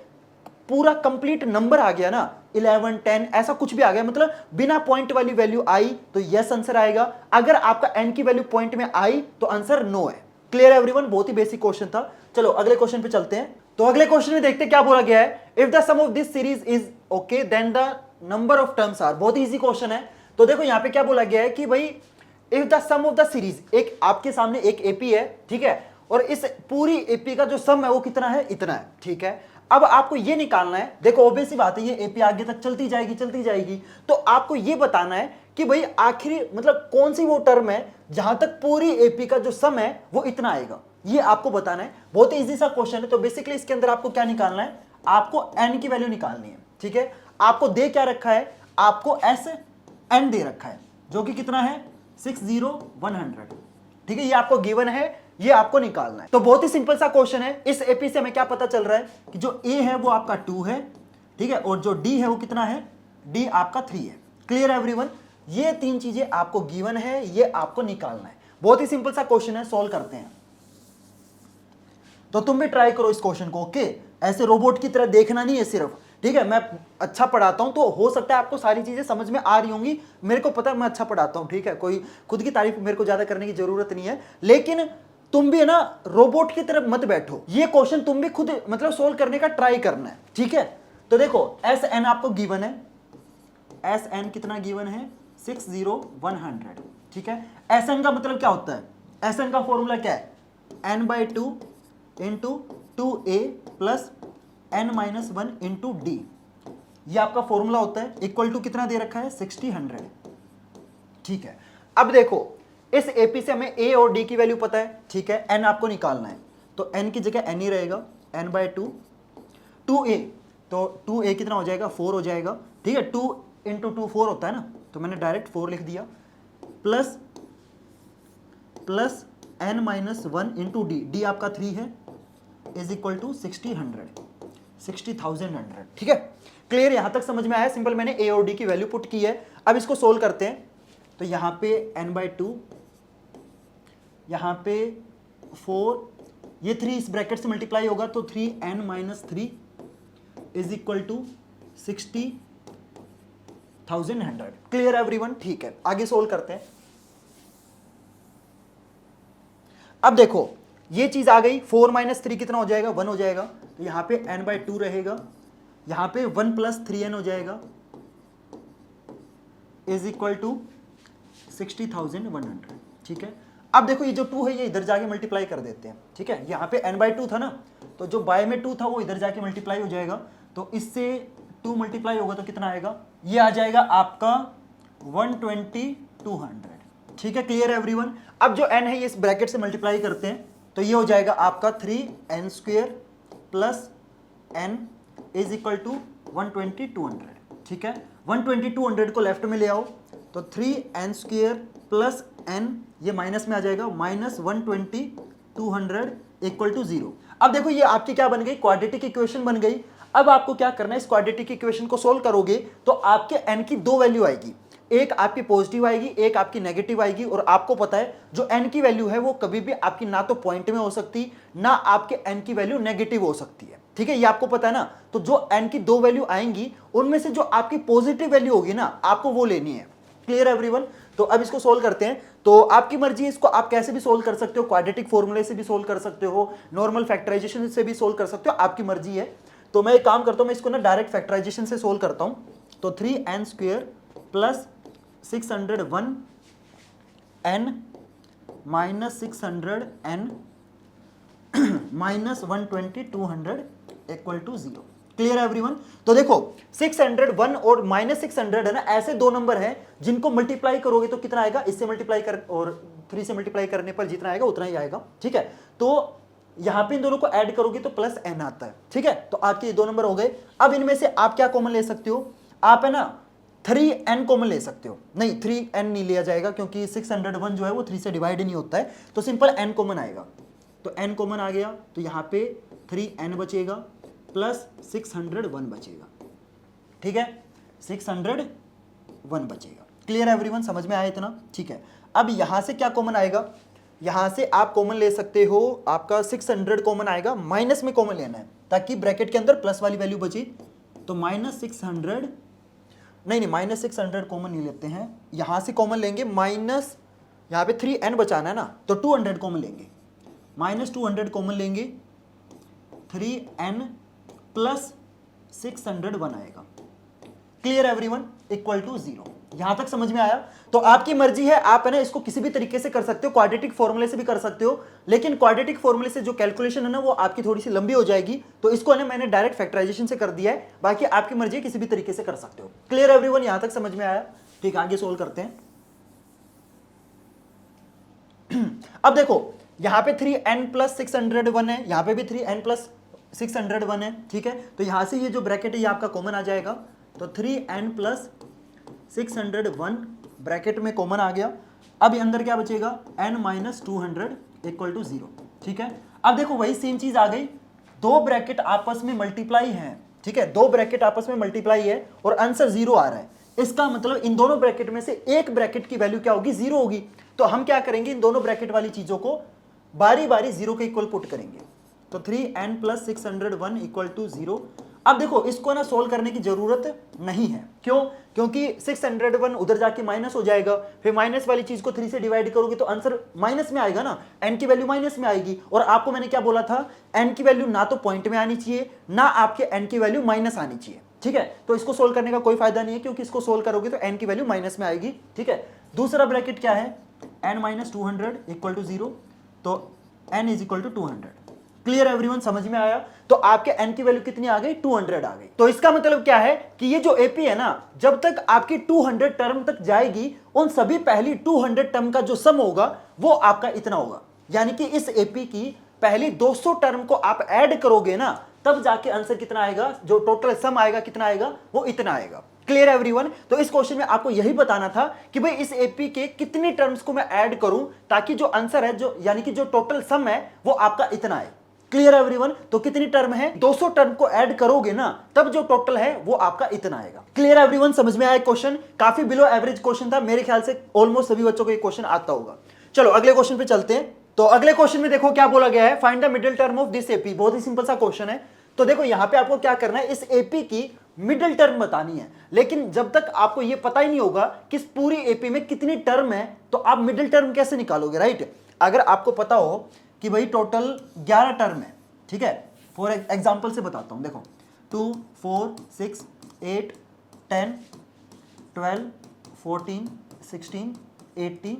Speaker 1: पूरा कंप्लीट नंबर आ गया ना, 11, 10 ऐसा कुछ भी आ गया, मतलब बिना पॉइंट वाली वैल्यू आई तो यस आंसर आएगा। अगर आपका n की वैल्यू पॉइंट में आई तो आंसर नो है। क्लियर एवरीवन, बहुत ही बेसिक क्वेश्चन था। चलो अगले क्वेश्चन पे चलते हैं। तो अगले क्वेश्चन में देखते क्या बोला गया है, if the sum of this series is okay then the number of terms are. बहुत इजी क्वेश्चन है। तो देखो यहाँ पे क्या बोला गया है कि भाई if the sum of the series, एक आपके सामने एक एपी है, ठीक है, और इस पूरी एपी का जो सम है वो कितना है, इतना है, ठीक है। अब आपको ये निकालना है, देखो ऑब्वियस सी बात है ये एपी आगे तक चलती जाएगी, तो आपको ये बताना है कि भाई आखिरी मतलब कौन सी वो टर्म है जहां तक पूरी एपी का जो सम है वो इतना आएगा, ये आपको बताना है। बहुत इजी सा क्वेश्चन है। तो बेसिकली इसके अंदर आपको क्या निकालना है, आपको n की वैल्यू निकालनी है, ठीक है। आपको दे क्या रखा है, आपको एस एन दे रखा है जो कि कितना है 60/100, ठीक है। ये आपको गिवन है, ये आपको निकालना है। तो बहुत ही सिंपल सा क्वेश्चन है। इस एपी से हमें क्या पता चल रहा है कि जो ए है वो आपका 2 है, ठीक है, और जो डी है वो कितना है, डी आपका 3 है। क्लियर एवरीवन, ये 3 चीजें आपको गिवन है, ये आपको निकालना है। बहुत ही सिंपल सा क्वेश्चन है, सॉल्व करते हैं। तो तुम भी ट्राई करो इस क्वेश्चन को, ओके। ऐसे रोबोट की तरह देखना नहीं है सिर्फ, ठीक है। मैं अच्छा पढ़ाता हूं तो हो सकता है आपको सारी चीजें समझ में आ रही होंगी, मेरे को पता है मैं अच्छा पढ़ाता हूं, ठीक है। कोई खुद की तारीफ मेरे को ज्यादा करने की जरूरत नहीं है, लेकिन तुम भी है ना रोबोट की तरफ मत बैठो। ये क्वेश्चन तुम भी खुद मतलब सोल्व करने का ट्राई करना है, ठीक है। तो देखो एस एन आपको गिवन है, एस एन कितना गिवन है 60/100, ठीक है। एस एन का मतलब क्या होता है, एस एन का फॉर्मूला क्या है, n/2 into 2a plus n-1 into D, ये आपका फॉर्मूला होता है। इक्वल टू कितना दे रखा है 60/100, ठीक है। अब देखो इस एपी से हमें ए और डी की वैल्यू पता है, ठीक है, एन आपको निकालना है, तो एन की जगह एन ही रहेगा, एन बाय 2, 2a, तो 2a कितना हो जाएगा, 4 हो जाएगा, ठीक है, 2 इंटू 2 4 होता है ना, तो मैंने डायरेक्ट 4 लिख दिया, plus n minus 1 into D, D आपका 3 है, इज इक्वल टू 60,100, ठीक है, क्लियर, यहां तक समझ में आया, सिंपल, मैंने ए और डी की वैल्यू पुट की है। अब इसको सोल्व करते हैं, तो यहां पे n बाई 2, यहां पे 4, ये 3 इस ब्रैकेट से मल्टीप्लाई होगा, तो 3n minus 3 is equal to 60,100, clear everyone, ठीक है, आगे सोल्व करते हैं। अब देखो ये चीज आ गई, 4 माइनस 3 कितना हो जाएगा, 1 हो जाएगा, तो यहां पे n बाई 2 रहेगा, यहां पे 1 प्लस 3n हो जाएगा, इज इक्वल टू 60,100, ठीक है। अब देखो ये जो 2 है ये इधर जाके मल्टीप्लाई कर देते हैं, ठीक है, यहां पे n बाई 2 था ना, तो जो बाय में 2 था वो इधर जाके मल्टीप्लाई हो जाएगा, तो इससे 2 मल्टीप्लाई होगा तो कितना आएगा, ये आ जाएगा आपका 120, 200, ठीक है, क्लियर एवरीवन। अब जो n है ये इस ब्रैकेट से मल्टीप्लाई करते हैं, तो ये हो जाएगा आपका 3n square plus n is equal to 120, 200, ठीक है, 120, 200 को लेफ्ट में ले आओ, तो 3n स्क्वायर प्लस n, ये माइनस में आ जाएगा, माइनस 120, 200 इक्वल टू 0। अब देखो ये आपकी क्या बन गई, क्वाड्रेटिक इक्वेशन बन गई। अब आपको क्या करना है, इस क्वाड्रेटिक इक्वेशन को सोल्व करोगे तो आपके n की 2 वैल्यू आएगी, एक आपकी पॉजिटिव आएगी, एक आपकी नेगेटिव आएगी, और आपको पता है जो n की वैल्यू है वो कभी भी आपकी ना तो पॉइंट में हो सकती, ना आपके n की वैल्यू नेगेटिव हो सकती है, ठीक है, ये आपको पता है ना। तो जो n की 2 वैल्यू आएंगी उनमें से जो आपकी पॉजिटिव वैल्यू होगी ना, आपको वो लेनी है, क्लियर एवरीवन। तो अब इसको सोल्व करते हैं, तो आपकी मर्जी है, इसको आप कैसे भी सोल्व कर सकते हो, क्वाड्रेटिक फॉर्मूले से भी सोल्व कर सकते हो, नॉर्मल फैक्टराइजेशन से भी सोल्व कर सकते हो, आपकी मर्जी है। तो मैं एक काम करता हूं, मैं इसको ना डायरेक्ट फैक्टराइजेशन से सोल्व करता हूं, तो 3n square plus 601 n minus 600 n minus 120, 200 equal to 0, clear everyone. तो देखो 601 और माइनस 600 है ना, ऐसे दो नंबर हैं जिनको मल्टीप्लाई करोगे तो कितना आएगा, इससे मल्टीप्लाई कर और 3 से मल्टीप्लाई करने पर जितना आएगा उतना ही आएगा, ठीक है। तो यहां पे इन दोनों को ऐड करोगे तो प्लस n आता है, ठीक है, तो आपके ये 2 नंबर हो गए। अब इनमें से आप क्या कॉमन ले सकते हो, आप है ना 3n कॉमन ले सकते हो, नहीं 3n नहीं लिया जाएगा क्योंकि 601 जो है वो 3 से डिवाइड नहीं होता है, तो सिंपल n कॉमन आएगा, तो n कॉमन आ गया, तो यहां पे 3n बचेगा प्लस 601 बचेगा, ठीक है, 601 बचेगा, क्लियर एवरीवन, समझ में आया इतना, ठीक है। अब यहां से क्या कॉमन आएगा, यहां से आप कॉमन ले सकते हो, आपका 600 कॉमन आएगा, माइनस में कॉमन लेना है ताकि ब्रैकेट के अंदर प्लस वाली वैल्यू बची, तो माइनस 600, नहीं माइनस 600 कॉमन नहीं लेते हैं, यहां से कॉमन लेंगे माइनस, यहां पे 3n बचाना है ना, तो 200 कॉमन लेंगे, माइनस 200 कॉमन लेंगे, 3n प्लस 601 आएगा, क्लियर एवरीवन, इक्वल टू 0। यहां तक समझ में आया। तो आपकी मर्जी है, आप है ना इसको किसी भी तरीके से कर सकते हो, क्वाड्रेटिक फॉर्मूले से भी कर सकते हो, लेकिन क्वाड्रेटिक फॉर्मूले से जो कैलकुलेशन है ना वो आपकी थोड़ी सी लंबी हो जाएगी, तो इसको है ना मैंने डायरेक्ट फैक्टराइजेशन से कर दिया है, बाकी आपकी मर्जी है, किसी भी तरीके से कर सकते हो, क्लियर एवरीवन, यहां तक समझ में आया, ठीक, आगे सोल्व करते हैं। अब देखो यहां पे 3n प्लस 601 है, यहां पे भी 3n प्लस 601 है, ठीक है, तो यहां से ये जो ब्रैकेट है ये आपका कॉमन आ जाएगा, तो 3n प्लस 601 ब्रैकेट में कॉमन आ गया। अब ये अंदर क्या बचेगा, n माइनस 200 इक्वल टू 0, ठीक है। अब देखो वही सेम चीज आ गई, दो ब्रैकेट आपस में मल्टीप्लाई है, ठीक है, दो ब्रैकेट आपस में मल्टीप्लाई है और आंसर 0 आ रहा है, इसका मतलब इन दोनों ब्रैकेट में से एक ब्रैकेट की वैल्यू क्या होगी, 0 होगी। तो हम क्या करेंगे, इन दोनों ब्रैकेट वाली चीजों को बारी बारी 0 के इक्वल पुट करेंगे, तो 3n प्लस 601 इक्वल टू 0। अब देखो इसको ना सोल्व करने की जरूरत नहीं है, क्यों, क्योंकि 601 उधर जाके माइनस हो जाएगा, फिर माइनस वाली चीज को 3 से डिवाइड करोगे तो आंसर माइनस में आएगा ना, n की वैल्यू माइनस में आएगी, और आपको मैंने क्या बोला था, n की वैल्यू ना तो पॉइंट में आनी चाहिए, ना आपके n की वैल्यू माइनस आनी चाहिए, ठीक है। तो इसको सोल्व करने का कोई फायदा नहीं है, क्योंकि इसको सोल्व करोगे तो n की वैल्यू माइनस में आएगी, ठीक है। दूसरा ब्रैकेट क्या है, n माइनस 200 इक्वल टू 0, तो n is equal to 200, clear everyone, समझ में आया? तो आपके n की वैल्यू कितनी आ गई? 200 आ गई। तो इसका मतलब क्या है कि ये जो एपी है ना, जब तक आपकी 200 टर्म तक जाएगी, उन सभी पहली 200 टर्म का जो सम होगा वो आपका इतना होगा। यानी कि इस एपी की पहली 200 टर्म को आप ऐड करोगे ना, तब जाके आंसर कितना आएगा, जो टोटल सम आएगा कितना आएगा, वो इतना आएगा। Clear everyone? तो इस क्वेश्चन में आपको यही बताना था कि भाई इस एपी के कितनी टर्म्स को मैं ऐड करूं ताकि जो आंसर है, जो यानी कि जो टोटल सम है, वो आपका इतना है। Clear everyone? तो कितनी टर्म है? 200 टर्म को ऐड करोगे ना, तब जो टोटल है वो आपका इतना आएगा। Clear everyone? समझ में आया? क्वेश्चन काफी बिलो एवरेज क्वेश्चन था, मेरे ख्याल से ऑलमोस्ट सभी बच्चों को ये क्वेश्चन आता होगा। चलो अगले क्वेश्चन पे चलते हैं। तो अगले क्वेश्चन में देखो क्या बोला गया है, find the middle term of this AP. बहुत ही सिंपल सा क्वेश्चन है। तो देखो यहां पे आपको क्या करना है, इस एपी की मिडिल टर्म बतानी है। लेकिन जब तक आपको यह पता ही नहीं होगा कि इस पूरी एपी में कितनी टर्म है, तो आप मिडिल टर्म कैसे निकालोगे, राइट? अगर आपको पता हो कि भाई टोटल 11 टर्म है, ठीक है, फॉर एग्जाम्पल से बताता हूं, देखो 2 4 6 8 10 12 14 16 18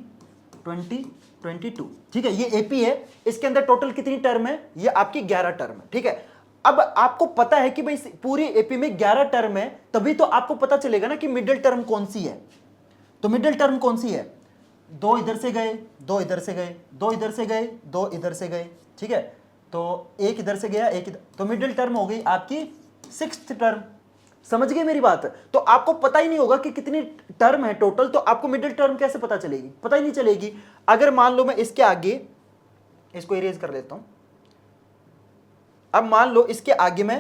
Speaker 1: 20 22, ठीक है, ये एपी है। इसके अंदर टोटल कितनी टर्म है? ये आपकी 11 टर्म है, ठीक है। अब आपको पता है कि भाई पूरी एपी में 11 टर्म है, तभी तो आपको पता चलेगा ना कि मिडिल टर्म कौन सी है। तो मिडिल टर्म कौन सी है? 2 इधर से गए, 2 इधर से गए, 2 इधर से गए, 2 इधर से गए, ठीक है। तो एक इधर से गया, एक इधर, तो मिडिल टर्म हो गई आपकी 6th टर्म। समझ गए मेरी बात? तो आपको पता ही नहीं होगा कि कितनी टर्म है टोटल, तो आपको मिडिल टर्म कैसे पता चलेगी? पता ही नहीं चलेगी। अगर मान लो मैं इसके आगे इसको इरेज कर लेता हूं, अब मान लो इसके आगे मैं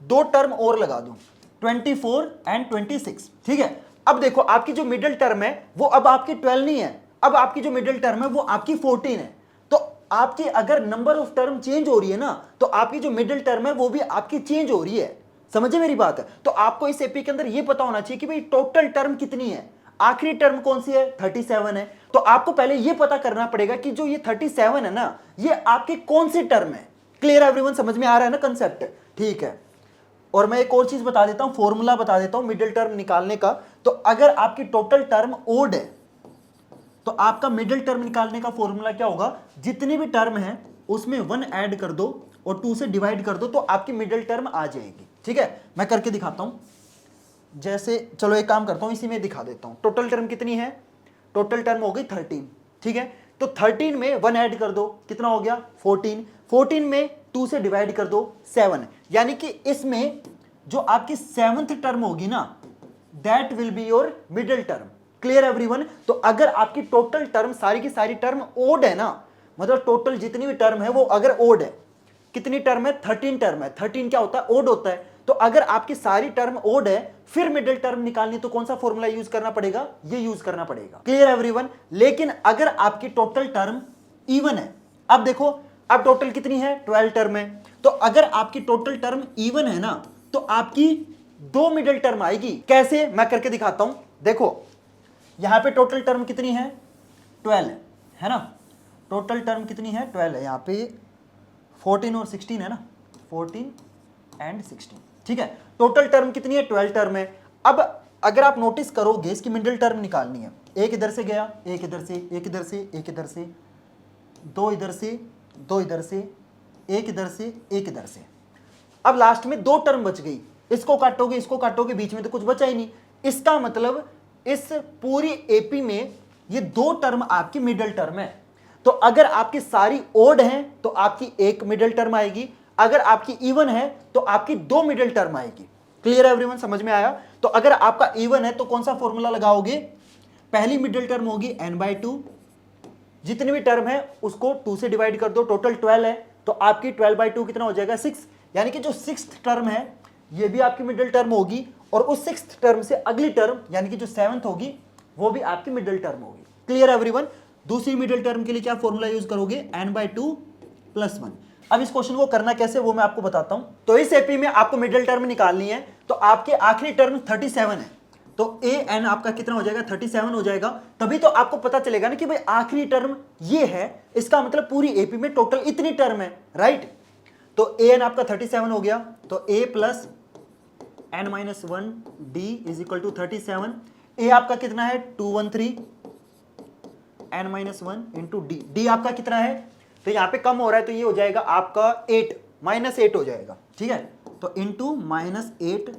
Speaker 1: 2 टर्म और लगा दूं, 24 एंड 26, ठीक है। अब देखो आपकी जो मिडिल टर्म है वो अब आपकी 12 नहीं है, अब आपकी जो मिडिल टर्म है वो आपकी 14 है। तो आपकी अगर नंबर ऑफ टर्म चेंज हो रही है ना, तो आपकी जो मिडिल टर्म है वो भी आपकी चेंज हो रही है। समझे मेरी बात? तो आपको इस एपी के अंदर ये पता होना चाहिए कि भाई टोटल टर्म कितनी है, आखिरी टर्म कौन सी है, 37 है। तो आपको पहले ये पता करना पड़ेगा कि जो ये 37 है ना, ये आपकी कौन सी टर्म है। Clear everyone? समझ में आ रहा है ना कंसेप्ट? ठीक है। और मैं एक और चीज बता देता हूं, फॉर्मूला बता देता हूं मिडिल टर्म निकालने का। तो अगर आपकी टोटल टर्म ओड है, तो आपका मिडिल टर्म निकालने का फॉर्मूला क्या होगा, जितनी भी टर्म है उसमें 1 ऐड कर दो और 2 से डिवाइड कर दो, तो आपकी मिडिल टर्म आ जाएगी। ठीक है, मैं करके दिखाता हूं। जैसे चलो एक काम करता हूं, इसी में दिखा देता हूं। टोटल टर्म कितनी है? टोटल टर्म हो गई 13, ठीक है। तो 13 में 1 ऐड कर दो, कितना हो गया? 14। 14 में 2 से डिवाइड कर दो, 7। यानी कि इसमें जो आपकी 7th टर्म होगी ना, that will be your middle term. Clear everyone? तो अगर आपकी टोटल टर्म सारी की सारी टर्म ओड है ना, मतलब टोटल जितनी भी टर्म है वो अगर ओड है, कितनी टर्म है? 13 टर्म है। 13 क्या होता है? ओड होता है। तो अगर आपकी सारी टर्म ओड है, फिर मिडिल टर्म निकालनी, तो कौन सा फॉर्मूला यूज करना पड़ेगा? ये यूज करना पड़ेगा। Clear everyone? लेकिन अगर आपकी टोटल टर्म इवन है, अब देखो अब टोटल कितनी है? 12 टर्म है। तो अगर आपकी टोटल टर्म इवन है ना, तो आपकी 2 मिडिल टर्म आएगी। कैसे? मैं करके दिखाता हूं। देखो यहां पे टोटल टर्म कितनी है? 12 है ना। टोटल टर्म कितनी है? 12 है। यहां पे 14 और 16 है ना, 14 एंड 16, ठीक है। टोटल टर्म कितनी है? 12 टर्म है। अब अगर आप नोटिस करोगे, इसकी मिडिल टर्म निकालनी है। एक इधर से गया, एक इधर से, एक इधर से, एक इधर से, 2 इधर से, 2 इधर से, एक इधर से, एक इधर से। अब लास्ट में 2 टर्म बच गई। इसको काटोगे, इसको काटोगे, बीच में तो कुछ बचा ही नहीं। इसका मतलब इस पूरी एपी में ये 2 टर्म आपकी मिडिल टर्म है। तो अगर आपकी सारी ओड है तो आपकी 1 मिडिल टर्म आएगी, अगर आपकी इवन है तो आपकी 2 मिडिल टर्म आएगी। Clear everyone? समझ में आया? तो अगर आपका इवन है तो कौन सा फॉर्मूला लगाओगे? पहली मिडिल टर्म होगी n/2, जितनी भी टर्म है उसको 2 से डिवाइड कर दो। टोटल 12 है, तो आपकी 12/2 कितना हो जाएगा? 6। यानी कि जो 6th टर्म है ये भी आपकी मिडिल टर्म होगी, और उस 6th टर्म से अगली टर्म यानी कि जो 7th होगी वो भी आपकी मिडिल टर्म होगी। Clear everyone? दूसरी मिडिल टर्म के लिए क्या फॉर्मूला यूज करोगे? n/2 + 1। अब इस क्वेश्चन को करना कैसे वो मैं आपको बताता हूं। तो इस एपी में आपको मिडिल टर्म निकालनी है, तो आपके आखिरी टर्म 37 है, तो an आपका कितना हो जाएगा? 37 हो जाएगा। तभी तो आपको पता चलेगा ना कि भाई आखिरी टर्म ये है, इसका मतलब पूरी एपी में टोटल इतनी टर्म है, राइट। तो an आपका 37 हो गया, तो a + n-1 d = 37। a आपका कितना है? 213 n-1 × d। d आपका कितना है? तो यहाँ पे कम हो रहा है तो ये हो जाएगा आपका 8 -8 हो जाएगा, ठीक है। तो into -8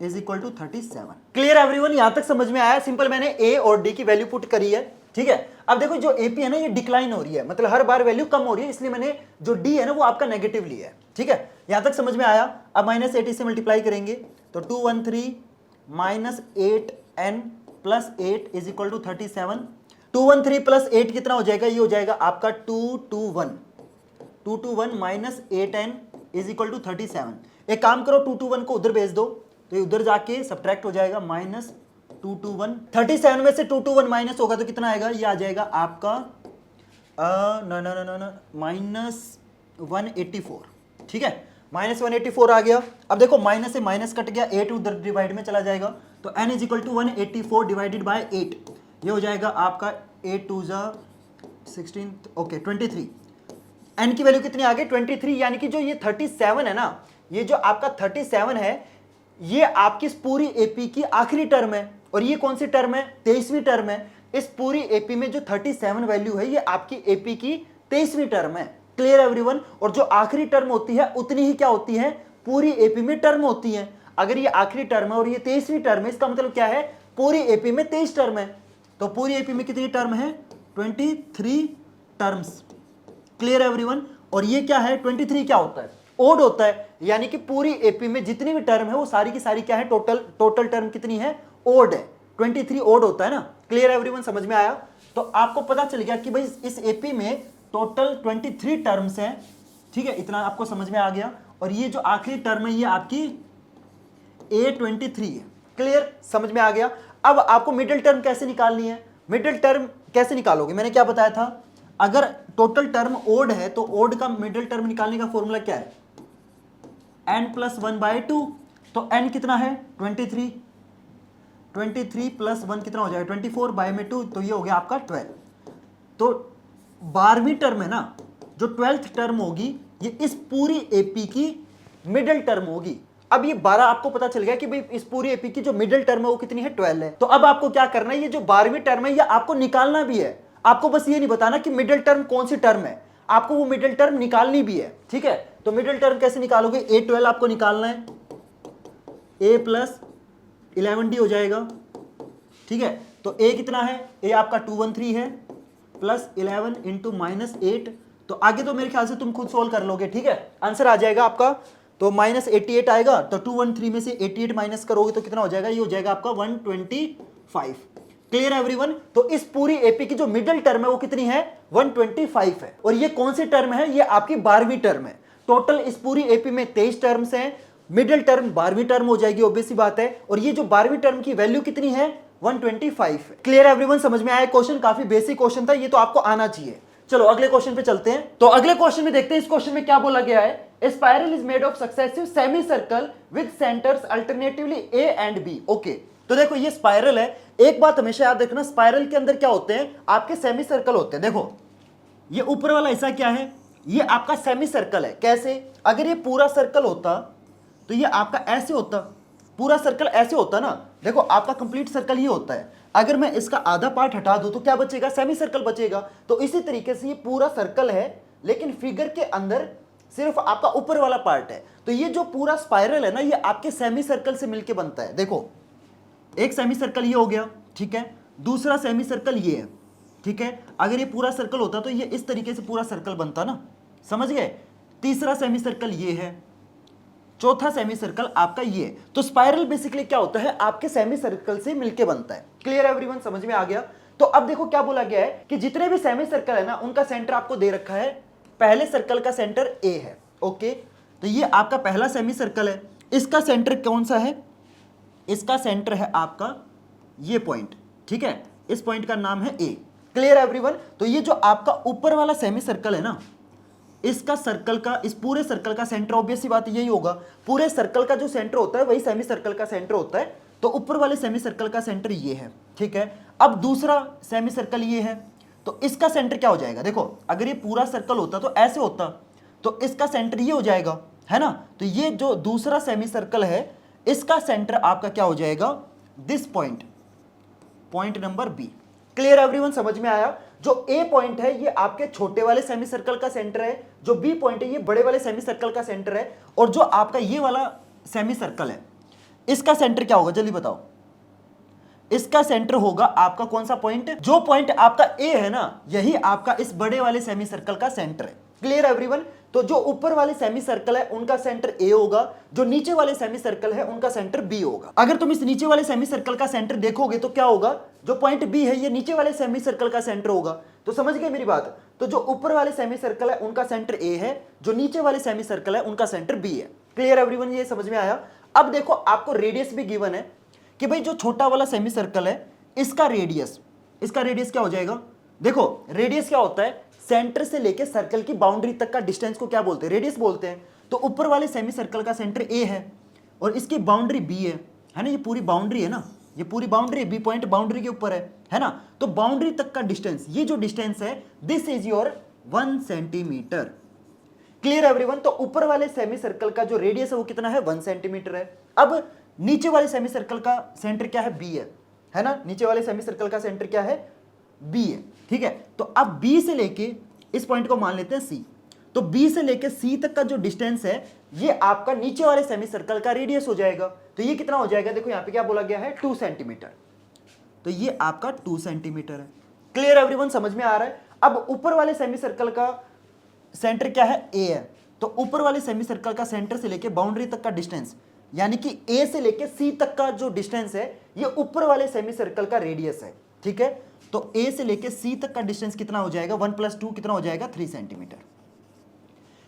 Speaker 1: is equal to 37। Clear everyone, यहां तक समझ में आया? सिंपल मैंने ए और डी की वैल्यू पुट करी है, ठीक है। अब देखो जो एपी है ना ये डिक्लाइन हो रही है, मतलब हर बार वैल्यू कम हो रही है, इसलिए मैंने जो डी है ना वो आपका नेगेटिव लिया है, ठीक है। यहां तक समझ में आया? अब -80 से मल्टीप्लाई करेंगे तो 213 -8n plus 8 is equal to 37। 213 plus 8 कितना हो जाएगा? ये हो जाएगा आपका 221 -8n इज इक्वल टू 37। एक काम करो 221 को उधर भेज दो तो ये उधर जाके सब्ट्रैक्ट हो जाएगा -221। 37 में से 221 माइनस होगा तो कितना आएगा? ये आ जाएगा आपका -184, ठीक है। -184 आ गया। अब देखो माइनस से माइनस कट गया, 8 उधर डिवाइड में चला जाएगा तो n is equal to 184 divided by 8, ये हो जाएगा आपका 8 2 16 ओके 23। n की वैल्यू कितनी आ गई? 23। यानी कि जो ये 37 है ना, ये जो आपका 37 है ये आपकी इस पूरी एपी की आखिरी टर्म है। और ये कौन सी टर्म है? 23वीं टर्म है। इस पूरी एपी में जो 37 वैल्यू है ये आपकी एपी की 23वीं टर्म है। Clear everyone? और जो आखिरी टर्म होती है उतनी ही क्या होती है? पूरी एपी में टर्म होती है। अगर ये आखिरी टर्म है और ये 23वीं टर्म है, इसका मतलब क्या है? पूरी एपी में 23 टर्म है। तो पूरी एपी में कितनी टर्म है? 23 टर्म्स। Clear everyone? और ये क्या है? 23 क्या होता है? ओड होता है। यानी कि पूरी एपी में जितनी भी टर्म है वो सारी की सारी क्या है? टोटल टर्म कितनी है? ओड है। 23 ओड होता है ना। Clear everyone? समझ में आया? तो आपको पता चल गया कि भाई इस एपी में टोटल 23 टर्म्स हैं, ठीक है। इतना आपको समझ में आ गया। और ये जो आखिरी टर्म है ये आपकी A23 है। क्लियर? समझ में आ गया? अब आपको मिडिल टर्म कैसे निकालनी है? मिडिल टर्म कैसे निकालोगे? मैंने क्या बताया था? अगर टोटल टर्म ओड है तो ओड का मिडिल टर्म निकालने का फॉर्मूला क्या है? n+1/2। तो n कितना है? 23 + 1 कितना हो जाएगा? 24/2, तो ये हो गया आपका 12। तो 12वीं टर्म है ना, जो 12th टर्म होगी ये इस पूरी एपी की मिडिल टर्म होगी। अब ये 12 आपको पता चल गया कि भाई इस पूरी एपी की जो मिडिल टर्म है वो कितनी है? 12 है। तो अब आपको क्या करना है? ये जो 12वीं टर्म है ये आपको निकालना भी है। आपको बस ये नहीं बताना कि मिडिल टर्म कौन सी टर्म है, आपको वो मिडिल टर्म निकालनी भी है, ठीक है। तो मिडिल टर्म कैसे निकालोगे? A12 आपको निकालना है, A + 11D हो जाएगा, ठीक है। तो A कितना है? A आपका 213 है प्लस 11 इंटू -8। तो आगे तो मेरे ख्याल से तुम खुद सोल्व कर लोगे, ठीक है। आंसर आ जाएगा आपका तो -88 आएगा। तो 213 में से 88 माइनस करोगे तो कितना हो जाएगा? ये हो जाएगा आपका 125। Clear everyone? तो इस पूरी एपी की जो मिडिल टर्म है वो कितनी है? 125 है। और ये कौन सी टर्म है? ये आपकी 12वीं टर्म है। टोटल इस पूरी एपी में 23 टर्म्स हैं, मिडिल टर्म 12वीं टर्म हो जाएगी, ऑब्वियस सी बात है। और ये जो 12वीं टर्म की वैल्यू कितनी है? 125 है। Clear everyone? समझ में आया? क्वेश्चन काफी बेसिक क्वेश्चन था, ये तो आपको आना चाहिए। चलो अगले क्वेश्चन पे चलते हैं। तो अगले क्वेश्चन में देखते हैं इस क्वेश्चन में क्या बोला गया है। A spiral is made of successive semicircle with centers alternatively A and B. Okay, तो देखो ये स्पाइरल है। एक बात हमेशा याद रखना, स्पाइरल के अंदर क्या होते हैं? आपके सेमी सर्कल होते हैं। देखो ये ऊपर वाला हिस्सा क्या है? ये आपका सेमी सर्कल है। कैसे? अगर ये पूरा सर्कल होता तो ये आपका ऐसे होता, पूरा सर्कल ऐसे होता ना। देखो आपका कंप्लीट सर्कल ये होता है। अगर मैं इसका आधा पार्ट हटा दूं तो क्या बचेगा? सेमी सर्कल बचेगा। तो इसी तरीके से ये पूरा सर्कल है लेकिन फिगर के अंदर सिर्फ आपका ऊपर वाला पार्ट है। तो ये जो पूरा स्पाइरल है ना ये आपके सेमी सर्कल से मिलके बनता है। देखो एक सेमी सर्कल ये हो गया, ठीक है। दूसरा सेमी सर्कल ये है, ठीक है। अगर ये पूरा सर्कल होता तो ये इस तरीके से पूरा सर्कल बनता ना, समझ गए। तीसरा सेमी सर्कल ये है, चौथा सेमी सर्कल आपका ये है। तो स्पाइरल बेसिकली क्या होता है? आपके सेमी सर्कल से मिलके बनता है। Clear everyone? समझ में आ गया? तो अब देखो क्या बोला गया है कि जितने भी सेमी सर्कल है ना उनका सेंटर आपको दे रखा है। पहले सर्कल का सेंटर A है, ओके। तो ये आपका पहला सेमी सर्कल है, इसका सेंटर कौन सा है? इसका सेंटर है आपका ये पॉइंट, ठीक है। इस पॉइंट का नाम है A। Clear everyone? तो ये जो आपका ऊपर वाला सेमी सर्कल है ना, इसका सर्कल का, इस पूरे सर्कल का सेंटर ऑब्वियस सी बात यही होगा। पूरे सर्कल का जो सेंटर होता है वही सेमी सर्कल का सेंटर होता है। तो ऊपर वाले सेमी सर्कल का सेंटर ये है, ठीक है। अब दूसरा सेमी सर्कल ये है, तो इसका सेंटर क्या हो जाएगा? देखो अगर ये पूरा सर्कल होता तो ऐसे होता, तो इसका सेंटर ये हो जाएगा, है ना। तो ये जो दूसरा सेमी सर्कल है इसका सेंटर आपका क्या हो जाएगा? This point, point number B। Clear everyone? समझ में आया? जो ए पॉइंट है ये आपके छोटे वाले सेमी सर्कल का सेंटर है, जो बी पॉइंट है ये बड़े वाले सेमी सर्कल का सेंटर है, और जो आपका ये वाला सेमी सर्कल है इसका सेंटर क्या होगा जल्दी बताओ। इसका सेंटर होगा आपका कौन सा पॉइंट, जो पॉइंट आपका ए है ना, यही आपका इस बड़े वाले सेमी सर्कल का सेंटर है। Clear everyone. तो जो ऊपर वाले सेमी सर्कल है उनका सेंटर ए होगा, जो नीचे वाले सेमी सर्कल है उनका सेंटर बी होगा। अगर तुम इस नीचे वाले सेमी सर्कल का सेंटर देखोगे तो क्या होगा, जो पॉइंट बी है ये नीचे वाले सेमी सर्कल का सेंटर होगा। तो समझ गए मेरी बात। तो जो ऊपर वाले सेमी सर्कल है उनका सेंटर ए है, जो नीचे वाले सेमी सर्कल है उनका सेंटर बी है। क्लियर एवरीवन, ये समझ में आया। अब देखो आपको रेडियस भी गिवन है कि भाई जो छोटा वाला सेमी सर्कल है इसका रेडियस क्या हो जाएगा। देखो रेडियस क्या होता है, सेंटर से लेके सर्कल की बाउंड्री तक का डिस्टेंस को क्या बोलते हैं, रेडियस बोलते हैं। तो ऊपर वाले सेमी सर्कल का सेंटर ए है और इसकी बाउंड्री बी है ना, ये पूरी बाउंड्री है ना, ये पूरी बाउंड्री है, बी पॉइंट बाउंड्री के ऊपर है ना। तो बाउंड्री तक का डिस्टेंस, ये जो डिस्टेंस है this is your 1 centimetre. Clear everyone. तो ऊपर वाले सेमी सर्कल का जो रेडियस है वो कितना है, 1 सेंटीमीटर है। अब नीचे वाले सेमी सर्कल का सेंटर क्या है, बी है ना, नीचे वाले सेमी सर्कल का सेंटर क्या है, बी है। ठीक है, तो अब बी से लेके इस पॉइंट को मान लेते हैं सी। तो बी से लेके सी तक का जो डिस्टेंस है ये आपका नीचे वाले सेमी सर्कल का रेडियस हो जाएगा। तो ये कितना हो जाएगा, देखो यहां पे क्या बोला गया है, 2 सेंटीमीटर। तो ये आपका 2 सेंटीमीटर है। क्लियर एवरीवन, समझ में आ रहा है। अब ऊपर वाले सेमी सर्कल का सेंटर क्या है, ए है। तो ऊपर वाले सेमी सर्कल का सेंटर से लेके बाउंड्री तक का डिस्टेंस, यानी कि ए से लेके सी तक का जो डिस्टेंस है ये ऊपर वाले सेमी सर्कल का रेडियस है। ठीक है, तो ए से लेके सी तक का डिस्टेंस कितना हो जाएगा, 1 + 2 कितना हो जाएगा, 3 सेंटीमीटर।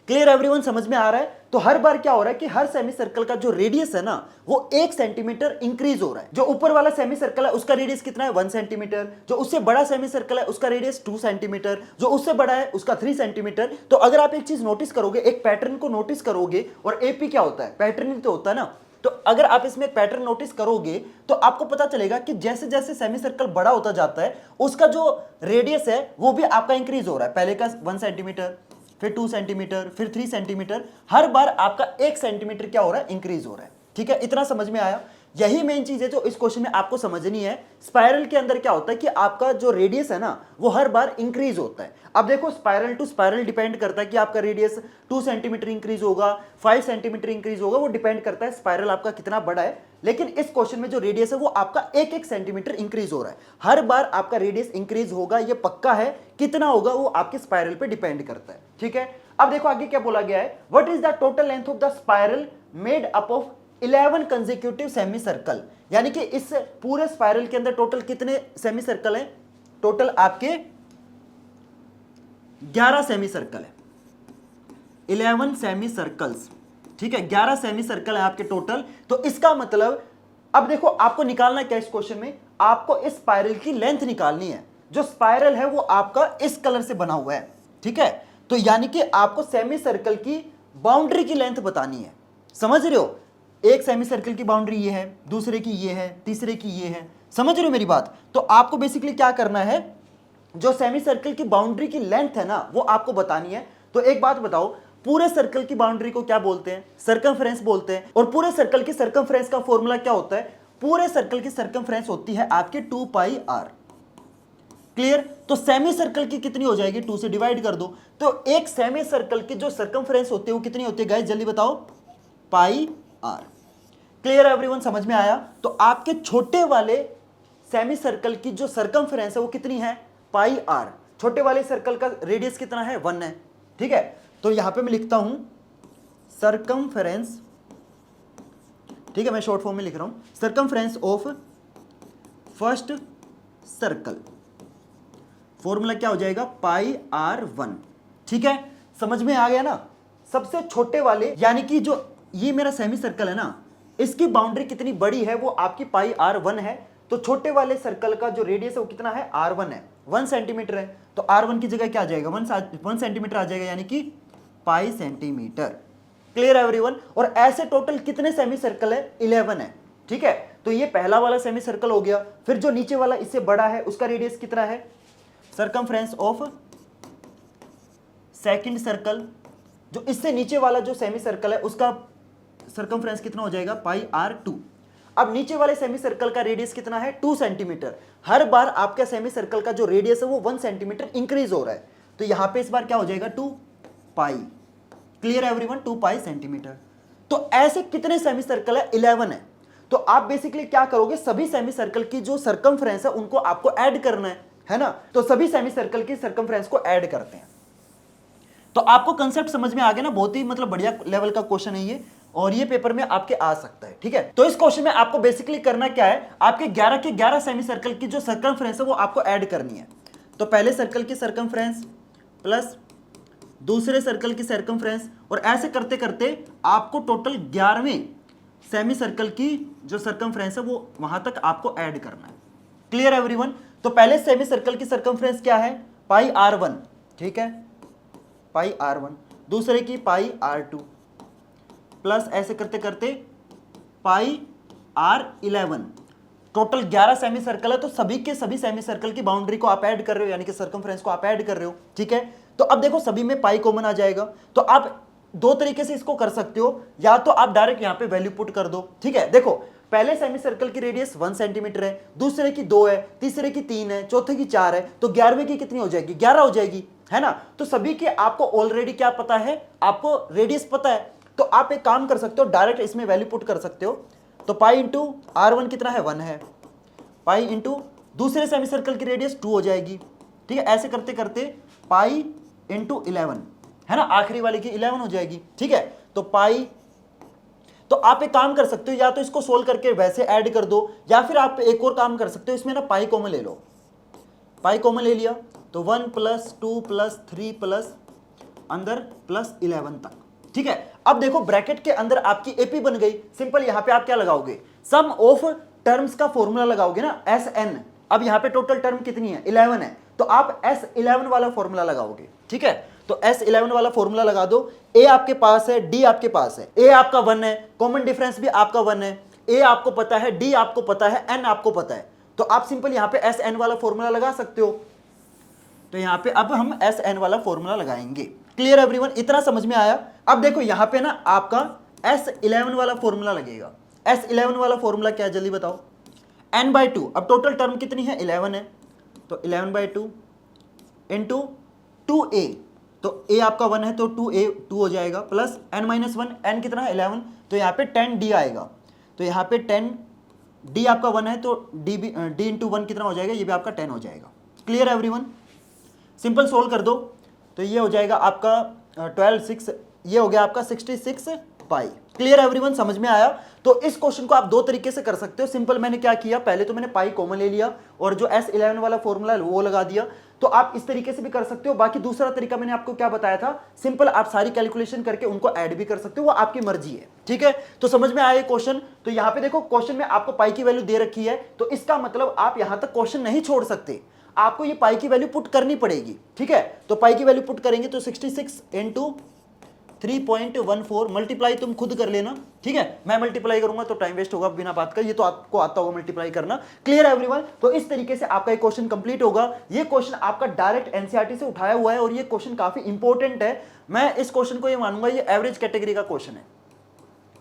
Speaker 1: क्लियर एवरीवन, समझ में आ रहा है। तो हर बार क्या हो रहा है कि हर सेमी सर्कल का जो रेडियस है ना वो 1 सेंटीमीटर इंक्रीज हो रहा है। जो ऊपर वाला सेमी सर्कल है उसका रेडियस कितना है, 1 सेंटीमीटर। जो उससे बड़ा सेमी सर्कल है उसका रेडियस 2 सेंटीमीटर। जो उससे बड़ा है उसका 3 सेंटीमीटर। तो अगर आप एक चीज नोटिस करोगे, एक पैटर्न को नोटिस करोगे, और एपी क्या होता है, पैटर्न ही तो होता है ना। तो अगर आप इसमें पैटर्न नोटिस करोगे तो आपको पता चलेगा कि जैसे जैसे सेमी सर्कल बड़ा होता जाता है उसका जो रेडियस है वो भी आपका इंक्रीज हो रहा है। पहले का 1 सेंटीमीटर, फिर 2 सेंटीमीटर, फिर 3 सेंटीमीटर, हर बार आपका 1 सेंटीमीटर क्या हो रहा है, इंक्रीज हो रहा है। ठीक है, इतना समझ में आया। यही मेन चीज है जो इस क्वेश्चन में आपको समझनी है। स्पाइरल के अंदर क्या होता है कि आपका जो रेडियस है ना वो हर बार इंक्रीज होता है। अब देखो स्पाइरल टू स्पाइरल डिपेंड करता है कि आपका रेडियस 2 सेंटीमीटर इंक्रीज होगा, 5 सेंटीमीटर इंक्रीज होगा, वो डिपेंड करता है स्पाइरल आपका कितना बड़ा है। लेकिन इस क्वेश्चन में जो रेडियस है वो आपका 1-1 सेंटीमीटर इंक्रीज हो रहा है। हर बार आपका रेडियस इंक्रीज होगा, ये पक्का है। कितना होगा वो आपके स्पाइरल पे डिपेंड करता है। ठीक है, अब देखो आगे क्या बोला गया है, what is the total length of the spiral made up of 11 consecutive semi circle. यानी कि इस पूरे स्पाइरल के अंदर टोटल कितने सेमी सर्कल हैं, टोटल आपके 11 सेमी सर्कल है, 11 सेमी सर्कल्स। ठीक है, 11 सेमी सर्कल है आपके टोटल। तो इसका मतलब अब देखो आपको निकालना क्या इस क्वेश्चन में, आपको इस स्पाइरल की लेंथ निकालनी है। जो स्पाइरल है वो आपका इस कलर से बना हुआ है। ठीक है, तो यानी कि आपको सेमी सर्कल की बाउंड्री की लेंथ बतानी है। समझ रहे हो, एक सेमी सर्कल की बाउंड्री ये है, दूसरे की ये है, तीसरे की ये है। समझ रहे हो मेरी बात। तो आपको बेसिकली क्या करना है, जो सेमी सर्कल की बाउंड्री की लेंथ है ना वो आपको बतानी है। तो एक बात बताओ, पूरे सर्कल की बाउंड्री को क्या बोलते हैं, सर्कमफ्रेंस बोलते हैं। और पूरे सर्कल की सर्कमफ्रेंस का फॉर्मूला क्या होता है, पूरे सर्कल की सर्कमफ्रेंस होती है आपकी 2πr। क्लियर। तो सेमी सर्कल की कितनी हो जाएगी, 2 से डिवाइड कर दो। तो एक सेमी सर्कल की जो सर्कमफ्रेंस होती है वो कितनी होती है गाइस, जल्दी बताओ, πr। क्लियर एवरीवन, समझ में आया। तो आपके छोटे वाले सेमी सर्कल की जो सर्कमफ्रेंस है वो कितनी है, πr। छोटे वाले सर्कल का रेडियस कितना है, 1 है। ठीक है, तो यहां पे मैं लिखता हूं सर्कमफ्रेंस। ठीक है, मैं शॉर्ट फॉर्म में लिख रहा हूं, circumference of first circle, formula क्या हो जाएगा, πr1। ठीक है, समझ में आ गया ना। सबसे छोटे वाले यानी कि जो ये मेरा सेमी सर्कल है ना, इसकी बाउंड्री कितनी बड़ी है वो आपकी πr1 है। तो छोटे वाले सर्कल का जो रेडियस है वो कितना है, r1 है, 1 सेंटीमीटर है। तो r1 की जगह क्या आ जाएगा, 1 सेंटीमीटर आ जाएगा, यानी कि पाई सेंटीमीटर। Clear everyone. और ऐसे टोटल कितने सेमी सर्कल है, 11 है। ठीक है, तो ये पहला वाला सेमी सर्कल हो गया। फिर जो नीचे वाला इससे बड़ा है उसका रेडियस कितना है, सर्कमफ्रेंस ऑफ सेकंड सर्कल, जो इससे नीचे वाला जो सेमी सर्कल है उसका सर्कमफ्रेंस कितना हो जाएगा, πr2। अब नीचे वाले सेमी सर्कल का रेडियस कितना है 2 सेंटीमीटर। हर बार आपका सेमी सर्कल का जो रेडियस है वो 1 सेंटीमीटर इंक्रीज हो रहा है, तो यहां पे इस बार क्या हो जाएगा 2 pi. Clear everyone, 2 pi centimetre. तो ऐसे कितने सेमी सर्कल है 11 है। तो आप बेसिकली क्या करोगे, सभी सेमी सर्कल की जो सर्कमफ्रेंस है उनको आपको ऐड करना है ना। तो सभी सेमी सर्कल की सर्कमफ्रेंस को ऐड करते हैं। तो आपको कंसेप्ट समझ में आ गया ना, बहुत ही मतलब बढ़िया लेवल का क्वेश्चन है ये, और ये पेपर में आपके आ सकता है। ठीक है, तो इस क्वेश्चन में आपको बेसिकली करना क्या है, आपके 11 के 11 सेमी सर्कल की जो सर्कमफ्रेंस है वो आपको ऐड करनी है। तो पहले सर्कल की सर्कमफ्रेंस प्लस दूसरे सर्कल की सर्कमफ्रेंस, और ऐसे करते करते आपको टोटल 11वें सेमी सर्कल की जो सर्कमफ्रेंस है वो वहां तक आपको ऐड करना है। Clear everyone. तो पहले सेमी सर्कल की सर्कमफ्रेंस क्या है, पाई r1, ठीक है, पाई r1, दूसरे की पाई r2, प्लस ऐसे करते करते पाई r11। टोटल 11 सेमी सर्कल है, तो सभी के सभी सेमी सर्कल की बाउंड्री को आप ऐड कर रहे हो, यानी कि सर्कमफ्रेंस को आप ऐड कर रहे हो। ठीक है, तो अब देखो सभी में पाई कॉमन आ जाएगा। तो आप दो तरीके से इसको कर सकते हो, या तो आप डायरेक्ट यहां पे वैल्यू पुट कर दो। ठीक है, देखो पहले सेमी सर्कल की रेडियस 1 सेंटीमीटर है, दूसरे की 2 है, तीसरे की 3 है, चौथे की 4 है, तो 11वें की कितनी हो जाएगी, 11 हो जाएगी, है ना। तो सभी के आपको ऑलरेडी क्या पता है, आपको रेडियस पता है, तो आप एक काम कर सकते हो, डायरेक्ट इसमें वैल्यू पुट कर सकते हो। तो पाई इंटू r1 कितना है, 1 है, पाई इंटू दूसरे सेमी सर्कल की रेडियस 2 हो जाएगी। ठीक है, ऐसे करते करते पाई इंटू 11, है ना, आखिरी वाली की 11 हो जाएगी। ठीक है, तो पाई, तो आप एक काम कर सकते हो, या तो इसको सोल्व करके वैसे ऐड कर दो, या फिर आप एक और काम कर सकते हो, इसमें ना पाई कॉमन ले लो। पाई कॉमन ले लिया तो 1 प्लस 2 प्लस 3 प्लस अंदर प्लस 11 तक। ठीक है, अब देखो ब्रैकेट के अंदर आपकी एपी बन गई। सिंपल यहां पे आप क्या लगाओगे, सम ऑफ टर्म्स का फॉर्मूला लगाओगे ना, SN। अब यहां पे टोटल टर्म कितनी है, 11 है, तो आप S11 वाला फॉर्मूला लगाओगे। ठीक है, तो S11 वाला फॉर्मूला लगा दो। ए आपके पास है, डी आपके पास है, ए आपका 1 है, कॉमन डिफरेंस भी आपका 1 है, ए आपको पता है, डी आपको पता है, एन आपको पता है, तो आप सिंपल यहां पे SN वाला फॉर्मूला लगा सकते हो। तो यहां पे अब हम SN वाला फॉर्मूला लगाएंगे। क्लियर एवरीवन, इतना समझ में आया। अब देखो यहां पे ना आपका S11 वाला फॉर्मूला लगेगा। S11 वाला फॉर्मूला क्या है जल्दी बताओ, n/2। अब टोटल टर्म कितनी है, 11 है, तो 11/2 इंटू 2a, तो a आपका 1 है तो 2a 2 हो जाएगा, प्लस n-1, n कितना है 11, तो यहाँ पे 10d आएगा, तो यहाँ पे 10d आपका 1 है तो d इंटू 1 कितना हो जाएगा, ये भी आपका 10 हो जाएगा। क्लियर एवरीवन, सिंपल सोल्व कर दो, तो ये हो जाएगा आपका 12/6, ये हो गया आपका 66 पाई। क्लियर एवरीवन, समझ में आया। तो इस क्वेश्चन को आप दो तरीके से कर सकते हो। सिंपल मैंने क्या किया, पहले तो मैंने पाई कॉमन ले लिया और जो S11 वाला फॉर्मूला है वो लगा दिया। तो आप इस तरीके से भी कर सकते हो। बाकी दूसरा तरीका मैंने आपको क्या बताया था, सिंपल आप सारी कैलकुलेशन करके उनको ऐड भी कर सकते हो, वो आपकी मर्जी है। ठीक है, तो समझ में आया क्वेश्चन। तो यहाँ पे देखो क्वेश्चन में आपको पाई की वैल्यू दे रखी है, तो इसका मतलब आप यहां तक क्वेश्चन नहीं छोड़ सकते, आपको ये पाई की वैल्यू पुट करनी पड़ेगी। ठीक है, तो पाई की वैल्यू पुट करेंगे तो 66 इंटू 3.14 मल्टीप्लाई तुम खुद कर लेना। ठीक है, मैं मल्टीप्लाई करूंगा तो टाइम वेस्ट होगा बिना बात का, ये तो आपको आता होगा मल्टीप्लाई करना। क्लियर एवरीवन, तो इस तरीके से आपका ये क्वेश्चन कंप्लीट होगा। ये क्वेश्चन आपका डायरेक्ट एनसीईआरटी से उठाया हुआ है और ये क्वेश्चन काफी इंपॉर्टेंट है। मैं इस क्वेश्चन को ये मानूंगा ये एवरेज कैटेगरी का क्वेश्चन है।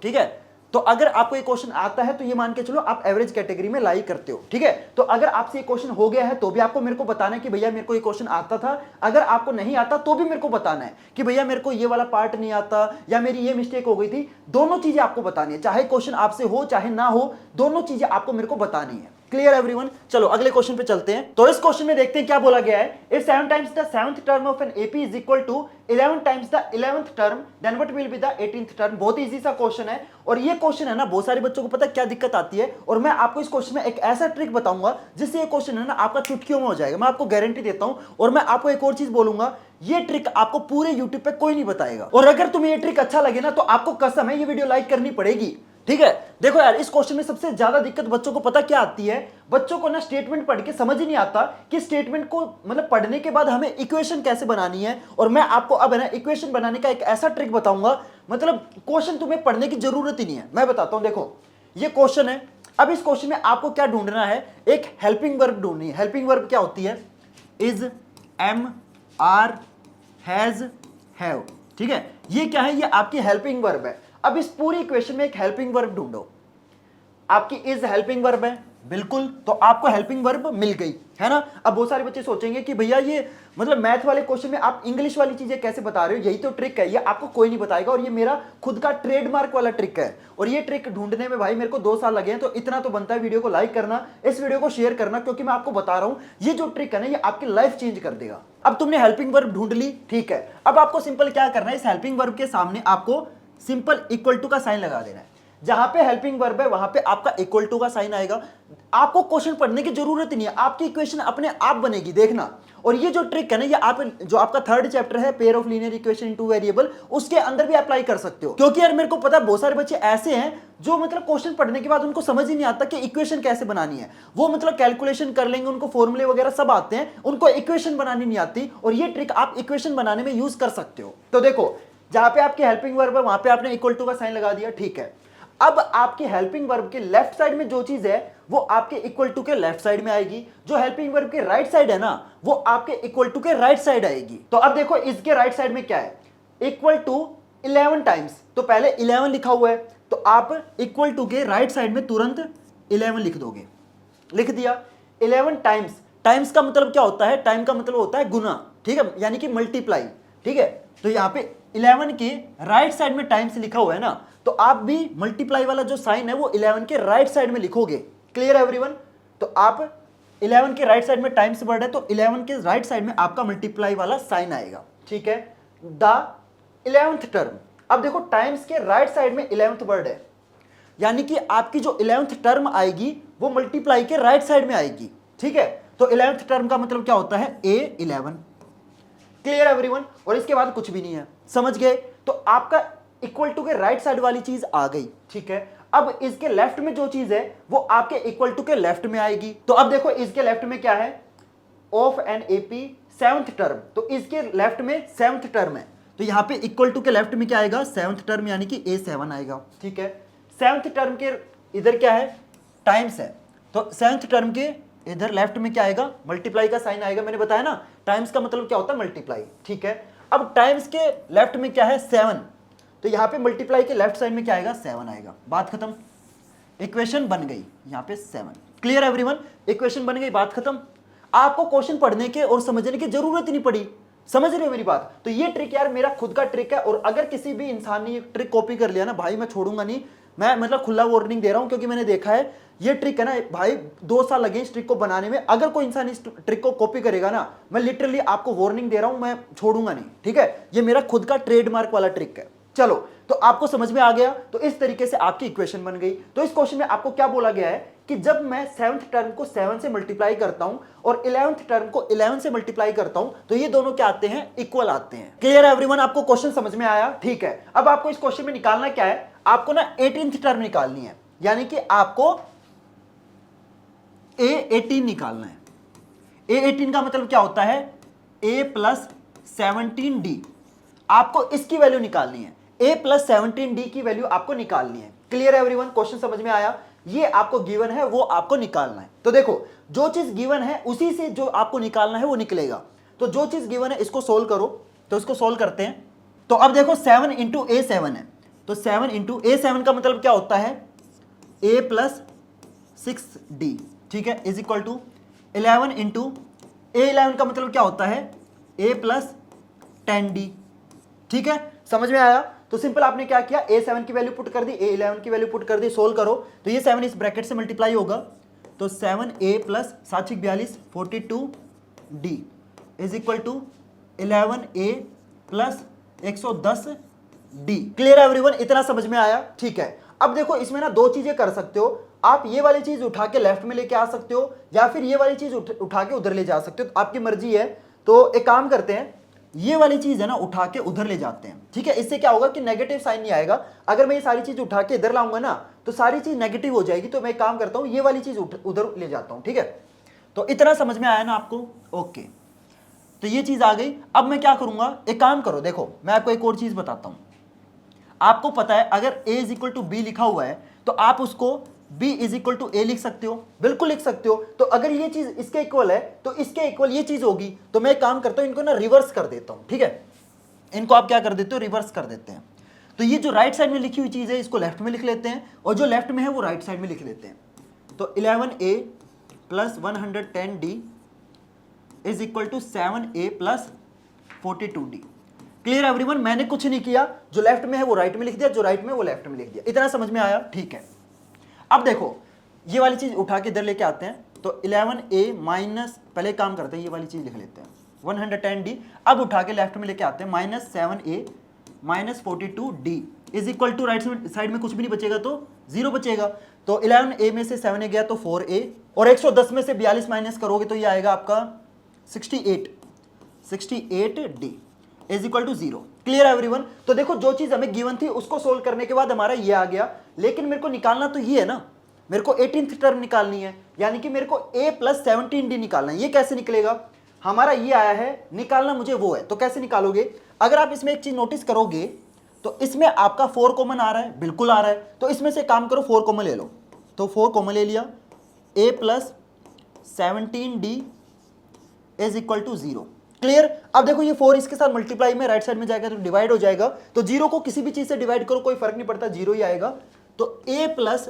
Speaker 1: ठीक है, तो अगर आपको ये क्वेश्चन आता है तो ये मान के चलो आप एवरेज कैटेगरी में लाई करते हो। ठीक है, तो अगर आपसे ये क्वेश्चन हो गया है तो भी आपको मेरे को बताना है कि भैया मेरे को ये क्वेश्चन आता था। अगर आपको नहीं आता तो भी मेरे को बताना है कि भैया मेरे को ये वाला पार्ट नहीं आता या मेरी ये मिस्टेक हो गई थी। दोनों चीजें आपको बतानी है, चाहे क्वेश्चन आपसे हो चाहे ना हो, दोनों चीजें आपको मेरे को बतानी है। क्लियर एवरीवन, चलो अगले क्वेश्चन पे चलते हैं। तो इस क्वेश्चन में देखते हैं क्या बोला गया है। If 7 times the 7th term of an AP is equal to 11 times the 11th term, then what will be the 18th term. बहुत इजी सा क्वेश्चन है, और ये क्वेश्चन है ना बहुत सारे बच्चों को पता है क्या दिक्कत आती है, और मैं आपको इस क्वेश्चन में एक ऐसा ट्रिक बताऊंगा जिससे ये क्वेश्चन है ना आपका चुटकियों में हो जाएगा, मैं आपको गारंटी देता हूं। और मैं आपको एक और चीज बोलूंगा, ये ट्रिक आपको पूरे यूट्यूब पे कोई नहीं बताएगा, और अगर तुम्हें ये ट्रिक अच्छा लगे ना तो आपको कसम है ये वीडियो लाइक करनी पड़ेगी। ठीक है, देखो यार इस क्वेश्चन में सबसे ज्यादा दिक्कत बच्चों को पता क्या आती है, बच्चों को ना स्टेटमेंट पढ़ के समझ ही नहीं आता कि स्टेटमेंट को मतलब पढ़ने के बाद हमें इक्वेशन कैसे बनानी है। और मैं आपको अब है ना इक्वेशन बनाने का एक ऐसा ट्रिक बताऊंगा, मतलब क्वेश्चन तुम्हें पढ़ने की जरूरत ही नहीं है। मैं बताता हूं, देखो ये क्वेश्चन है। अब इस क्वेश्चन में आपको क्या ढूंढना है, एक हेल्पिंग वर्ब ढूंढनी है। हेल्पिंग वर्ब क्या होती है, is, am, are, has, have. ठीक है, ये क्या है, ये आपकी हेल्पिंग वर्ब है। अब इस पूरी इक्वेशन में एक हेल्पिंग वर्ब ढूंढो। आपकी इज हेल्पिंग वर्ब है, बिल्कुल, तो आपको हेल्पिंग वर्ब मिल गई है ना। अब बहुत सारे बच्चे सोचेंगे कि भैया ये मतलब मैथ वाले क्वेश्चन में आप इंग्लिश वाली चीजें कैसे बता रहे हो, यही तो ट्रिक है, ये आपको कोई नहीं बताएगा और ये मेरा खुद का ट्रेडमार्क वाला ट्रिक है। और ये ट्रिक ढूंढने में भाई मेरे को 2 साल लगे हैं, तो इतना तो बनता है वीडियो को लाइक करना, इस वीडियो को शेयर करना, क्योंकि मैं आपको बता रहा हूं ये जो ट्रिक है ना ये आपकी लाइफ चेंज कर देगा। अब तुमने हेल्पिंग वर्ब ढूंढ ली, ठीक है, अब आपको सिंपल क्या करना है, इस हेल्पिंग वर्ब के सामने आपको सिंपल इक्वल टू का साइन लगा देना है। जहां पे हेल्पिंग वर्ब है वहां पे आपका इक्वल टू का साइन आएगा। आपको क्वेश्चन पढ़ने की जरूरत ही नहीं है, आपकी इक्वेशन अपने आप बनेगी, देखना। और ये जो ट्रिक है ना, ये आप जो आपका 3rd चैप्टर है pair of linear equation in 2 variable, उसके अंदर भी अप्लाई कर सकते हो। क्योंकि यार मेरे को पता है बहुत सारे बच्चे ऐसे हैं जो मतलब क्वेश्चन पढ़ने के बाद उनको समझ ही नहीं आता कि इक्वेशन कैसे बनानी है। वो मतलब कैलकुलेशन कर लेंगे, उनको फॉर्मूले वगैरह सब आते हैं, उनको इक्वेशन बनानी नहीं आती, और ये ट्रिक आप इक्वेशन बनाने में यूज कर सकते हो। तो देखो, जहां पे आपकी हेल्पिंग वर्ब है वहां पे आपने इक्वल टू का साइन लगा दिया, ठीक है। अब आपकी हेल्पिंग वर्ब के लेफ्ट साइड में जो चीज है वो आपके इक्वल टू के लेफ्ट साइड में आएगी, जो हेल्पिंग वर्ब के राइट साइड है ना वो आपके इक्वल टू के राइट साइड आएगी। तो अब देखो इसके राइट साइड में क्या है, इक्वल टू 11 टाइम्स, तो पहले 11 लिखा हुआ है, तो आप इक्वल टू के राइट साइड में तुरंत 11 लिख दोगे। लिख दिया 11 टाइम्स, टाइम्स का मतलब क्या होता है, टाइम का मतलब होता है गुना, ठीक है, यानी कि मल्टीप्लाई, ठीक है। तो यहाँ पे 11 के राइट साइड में टाइम्स लिखा हुआ है ना, तो आप भी मल्टीप्लाई वाला जो साइन है वो 11 के राइट साइड में लिखोगे। Clear everyone? तो आप 11 के राइट साइड में टाइम्स वर्ड है, तो 11 के राइट साइड में आपका मल्टीप्लाई वाला साइन आएगा, ठीक है। द 11th टर्म, अब देखो टाइम्स के राइट साइड में 11th वर्ड है, यानी कि आपकी जो 11th टर्म आएगी वो मल्टीप्लाई के राइट साइड में आएगी, ठीक है। तो 11th टर्म का मतलब क्या होता है, A11। Clear everyone? और इसके बाद कुछ भी नहीं है, समझ गए? तो आपका इक्वल टू के राइट साइड वाली चीज आ गई, ठीक है। अब इसके लेफ्ट में जो चीज है वो आपके इक्वल टू के लेफ्ट में आएगी। तो अब देखो इसके लेफ्ट में क्या है, of an AP 7th term, तो इसके लेफ्ट में 7th टर्म है, तो यहां पे इक्वल टू के लेफ्ट में क्या आएगा, 7th टर्म, यानी कि A7 आएगा, ठीक है। 7th टर्म के इधर क्या है, टाइम्स है, तो 7th टर्म के इधर लेफ्ट में क्या आएगा, मल्टीप्लाई का साइन आएगा। मैंने बताया ना टाइम्स का मतलब क्या होता है, मल्टीप्लाई, ठीक है। अब टाइम्स के लेफ्ट में क्या है, 7, तो यहां पे मल्टीप्लाई के लेफ्ट साइड में क्या आएगा, 7 आएगा। बात खत्म, इक्वेशन बन गई यहां पे 7। Clear everyone? इक्वेशन बन गई, बात खत्म। आपको क्वेश्चन पढ़ने के और समझने की जरूरत ही नहीं पड़ी, समझ रहे हो मेरी बात? तो ये ट्रिक यार मेरा खुद का ट्रिक है, और अगर किसी भी इंसान ने ये ट्रिक कॉपी कर लिया ना भाई, मैं छोड़ूंगा नहीं। मैं मतलब खुला वार्निंग दे रहा हूं, क्योंकि मैंने देखा है ये ट्रिक है ना भाई, 2 साल लगे इस ट्रिक को बनाने में। अगर कोई इंसान इस ट्रिक को कॉपी करेगा ना, मैं लिटरली आपको वार्निंग दे रहा हूं, मैं छोड़ूंगा नहीं, ठीक है। ये मेरा खुद का ट्रेडमार्क वाला ट्रिक है। चलो, तो आपको समझ में आ गया। तो इस तरीके से आपकी इक्वेशन बन गई। तो इस क्वेश्चन में आपको क्या बोला गया है कि जब मैं 7th टर्म को 7 से मल्टीप्लाई करता हूं और 11th टर्म को 11 से मल्टीप्लाई करता हूं, तो ये दोनों क्या आते हैं, इक्वल आते हैं। Clear everyone? आपको क्वेश्चन समझ में आया? ठीक है। अब आपको इस क्वेश्चन में निकालना क्या है, आपको ना 18th टर्म निकालनी है, यानी कि आपको A18 निकालना है। A18 का मतलब क्या होता है, A + 17D। आपको इसकी वैल्यू निकालनी है, A + 17D की वैल्यू आपको निकालनी है। Clear everyone? क्वेश्चन समझ में आया? ये आपको गिवन है, वो आपको निकालना है। तो देखो, जो चीज गिवन है उसी से जो आपको निकालना है वो निकलेगा। तो जो चीज गिवन है इसको सोल्व करो, तो इसको सोल्व करते हैं। तो अब देखो 7 × A7 है, तो 7 × A7 का मतलब क्या होता है, A + 6D, ठीक है, इज इक्वल टू 11 × A11 का मतलब क्या होता है, A + 10D, ठीक है। समझ में आया? तो सिंपल आपने क्या किया, A7 की वैल्यू पुट कर दी, A11 की वैल्यू पुट कर दी, सोल्व करो, तो ये 7 इस ब्रैकेट से मल्टीप्लाई होगा, तो 7A + 7 42 42D is equal to 11A + 110D। Clear everyone? इतना समझ में आया? ठीक है। अब देखो इसमें ना 2 चीजें कर सकते हो, आप ये वाली चीज उठा के लेफ्ट में लेके आ सकते हो, या फिर ये वाली चीज उठा के उधर ले जा सकते हो, तो आपकी मर्जी है। तो एक काम करते हैं, ये वाली चीज है ना उठा के उधर ले जाते हैं, ठीक है। इससे क्या होगा कि नेगेटिव साइन नहीं आएगा। अगर मैं ये सारी चीज उठा के इधर लाऊंगा ना तो सारी चीज नेगेटिव हो जाएगी, तो मैं एक काम करता हूं, ये वाली चीज उधर ले जाता हूं, ठीक है। तो इतना समझ में आया ना आपको? ओके, तो ये चीज आ गई। अब मैं क्या करूंगा, एक काम करो, देखो मैं आपको एक और चीज बताता हूं। आपको पता है अगर A = B लिखा हुआ है तो आप उसको B = A लिख सकते हो, बिल्कुल लिख सकते हो। तो अगर ये चीज इसके इक्वल है तो इसके इक्वल ये चीज होगी। तो मैं एक काम करता हूं, इनको ना रिवर्स कर देता हूं, ठीक है। इनको आप क्या कर देते हो, रिवर्स कर देते हैं। तो ये जो राइट साइड में लिखी हुई चीज है इसको लेफ्ट में लिख लेते हैं, और जो लेफ्ट में है वो राइट साइड में लिख लेते हैं। तो 11a plus 110d is equal to 7a plus 42d। Clear everyone? मैंने कुछ नहीं किया, जो लेफ्ट में है वो राइट में लिख दिया, जो राइट में वो लेफ्ट में लिख दिया। इतना समझ में आया? ठीक है। अब देखो ये वाली चीज उठा के इधर लेके आते हैं, तो 11a माइनस, पहले काम करते हैं ये वाली चीज लिख लेते हैं 110d, अब उठा के लेफ्ट में लेके आते हैं minus 7a minus 42d is equal to right side में कुछ भी नहीं बचेगा तो 0 बचेगा। तो 11a में से 7a गया तो 4a, और 110 में से 42 माइनस करोगे तो ये आएगा आपका 68d is equal to 0। Clear everyone? तो देखो जो चीज हमें गिवन थी उसको सोल्व करने के बाद हमारा ये आ गया, लेकिन मेरे को निकालना तो ये है ना, मेरे को 18th टर्म निकालनी है, यानी कि मेरे को a प्लस 17d निकालना है। ये कैसे निकलेगा? हमारा ये आया है, निकालना मुझे वो है, तो कैसे निकालोगे? अगर आप इसमें एक चीज नोटिस करोगे तो इसमें आपका 4 कॉमन आ रहा है, बिल्कुल आ रहा है, तो इसमें से काम करो 4 कॉमन ले लो, तो 4 कॉमन ले लिया, a plus 17d is equal to 0। Clear? अब देखो ये 4 इसके साथ मल्टीप्लाई में राइट साइड में जाएगा तो डिवाइड हो जाएगा, तो 0 को किसी भी चीज से डिवाइड करो कोई फर्क नहीं पड़ता, 0 ही आएगा। तो a plus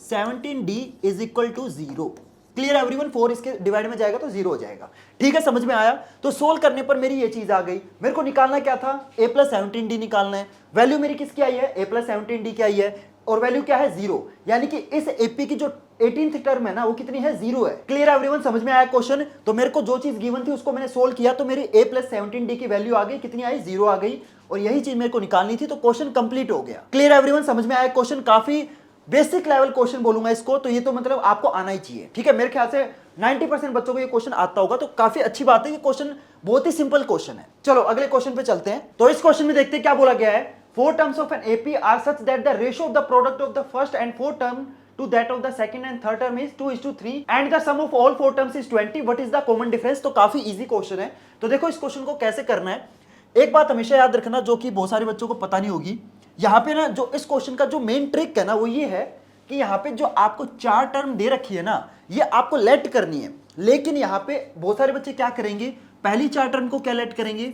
Speaker 1: 17d is equal to 0। Clear everyone? 4 इसके डिवाइड में जाएगा तो 0 हो जाएगा। ठीक है, समझ में आया? तो सोल्व करने पर मेरी ये चीज आ गई। मेरे को निकालना क्या था? a प्लस 17d निकालना है। वैल्यू मेरी किसकी आई है? a प्लस 17d की आई है, और वैल्यू क्या है? 0। यानी कि इस AP की जो 18th टर्म है ना वो कितनी है? 0 है। Clear everyone? समझ में आया क्वेश्चन? तो मेरे को जो चीज गिवन थी उसको मैंने सोल्व किया, तो मेरी a प्लस 17d की वैल्यू आ गई, कितनी आई? 0 आ गई, और यही चीज मेरे को निकालनी थी, तो क्वेश्चन कंप्लीट हो गया। Clear everyone? समझ में आया क्वेश्चन? काफी बेसिक लेवल क्वेश्चन बोलूंगा इसको, तो ये तो मतलब आपको आना ही चाहिए। ठीक है, मेरे ख्याल से 90% बच्चों को ये क्वेश्चन आता होगा, तो काफी अच्छी बात है। ये क्वेश्चन बहुत ही सिंपल क्वेश्चन है। चलो अगले क्वेश्चन पे चलते हैं। तो इस क्वेश्चन में देखते हैं क्या बोला गया है। 4 terms of an AP are such that the ratio of the product of the first and fourth term to that of the second and third term is 2:3 and the sum of all 4 terms is 20. What is the common difference? तो काफी इजी क्वेश्चन है। तो देखो इस क्वेश्चन को कैसे करना है, एक बात हमेशा याद रखना जो कि बहुत सारे बच्चों को पता नहीं होगी। यहाँ पे ना जो इस क्वेश्चन का जो मेन ट्रिक है ना वो ये है कि यहाँ पे जो आपको 4 टर्म दे रखी है ना ये आपको लेट करनी है, लेकिन यहाँ पे बहुत सारे बच्चे क्या करेंगे, पहली 4 टर्म को क्या लेट करेंगे?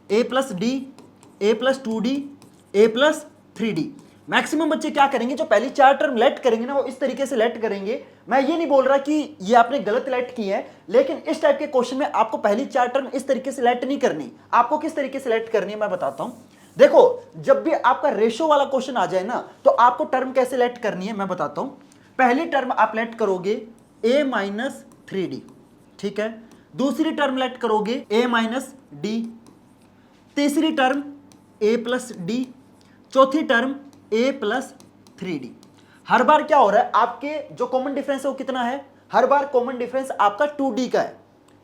Speaker 1: a plus D, a plus 2d, a plus 3d। Maximum बच्चे क्या करेंगे, जो पहली 4 टर्म लेट करेंगे ना वो इस तरीके से लेट करेंगे। मैं ये नहीं बोल रहा कि ये आपने गलत लेट की है, लेकिन इस टाइप के क्वेश्चन में आपको पहली 4 टर्म इस तरीके से लेट नहीं करनी। आपको किस तरीके से लेट करनी है मैं बताता हूं। देखो जब भी आपका रेशो वाला क्वेश्चन आ जाए ना तो आपको टर्म कैसे लेट करनी है मैं बताता हूं। पहली टर्म आप लेट करोगे a माइनस 3d, ठीक है। दूसरी टर्म लेट करोगे a माइनस डी, तीसरी टर्म a प्लस डी, चौथी टर्म a प्लस 3d। हर बार क्या हो रहा है, आपके जो कॉमन डिफरेंस है वो कितना है, हर बार कॉमन डिफरेंस आपका 2d का है,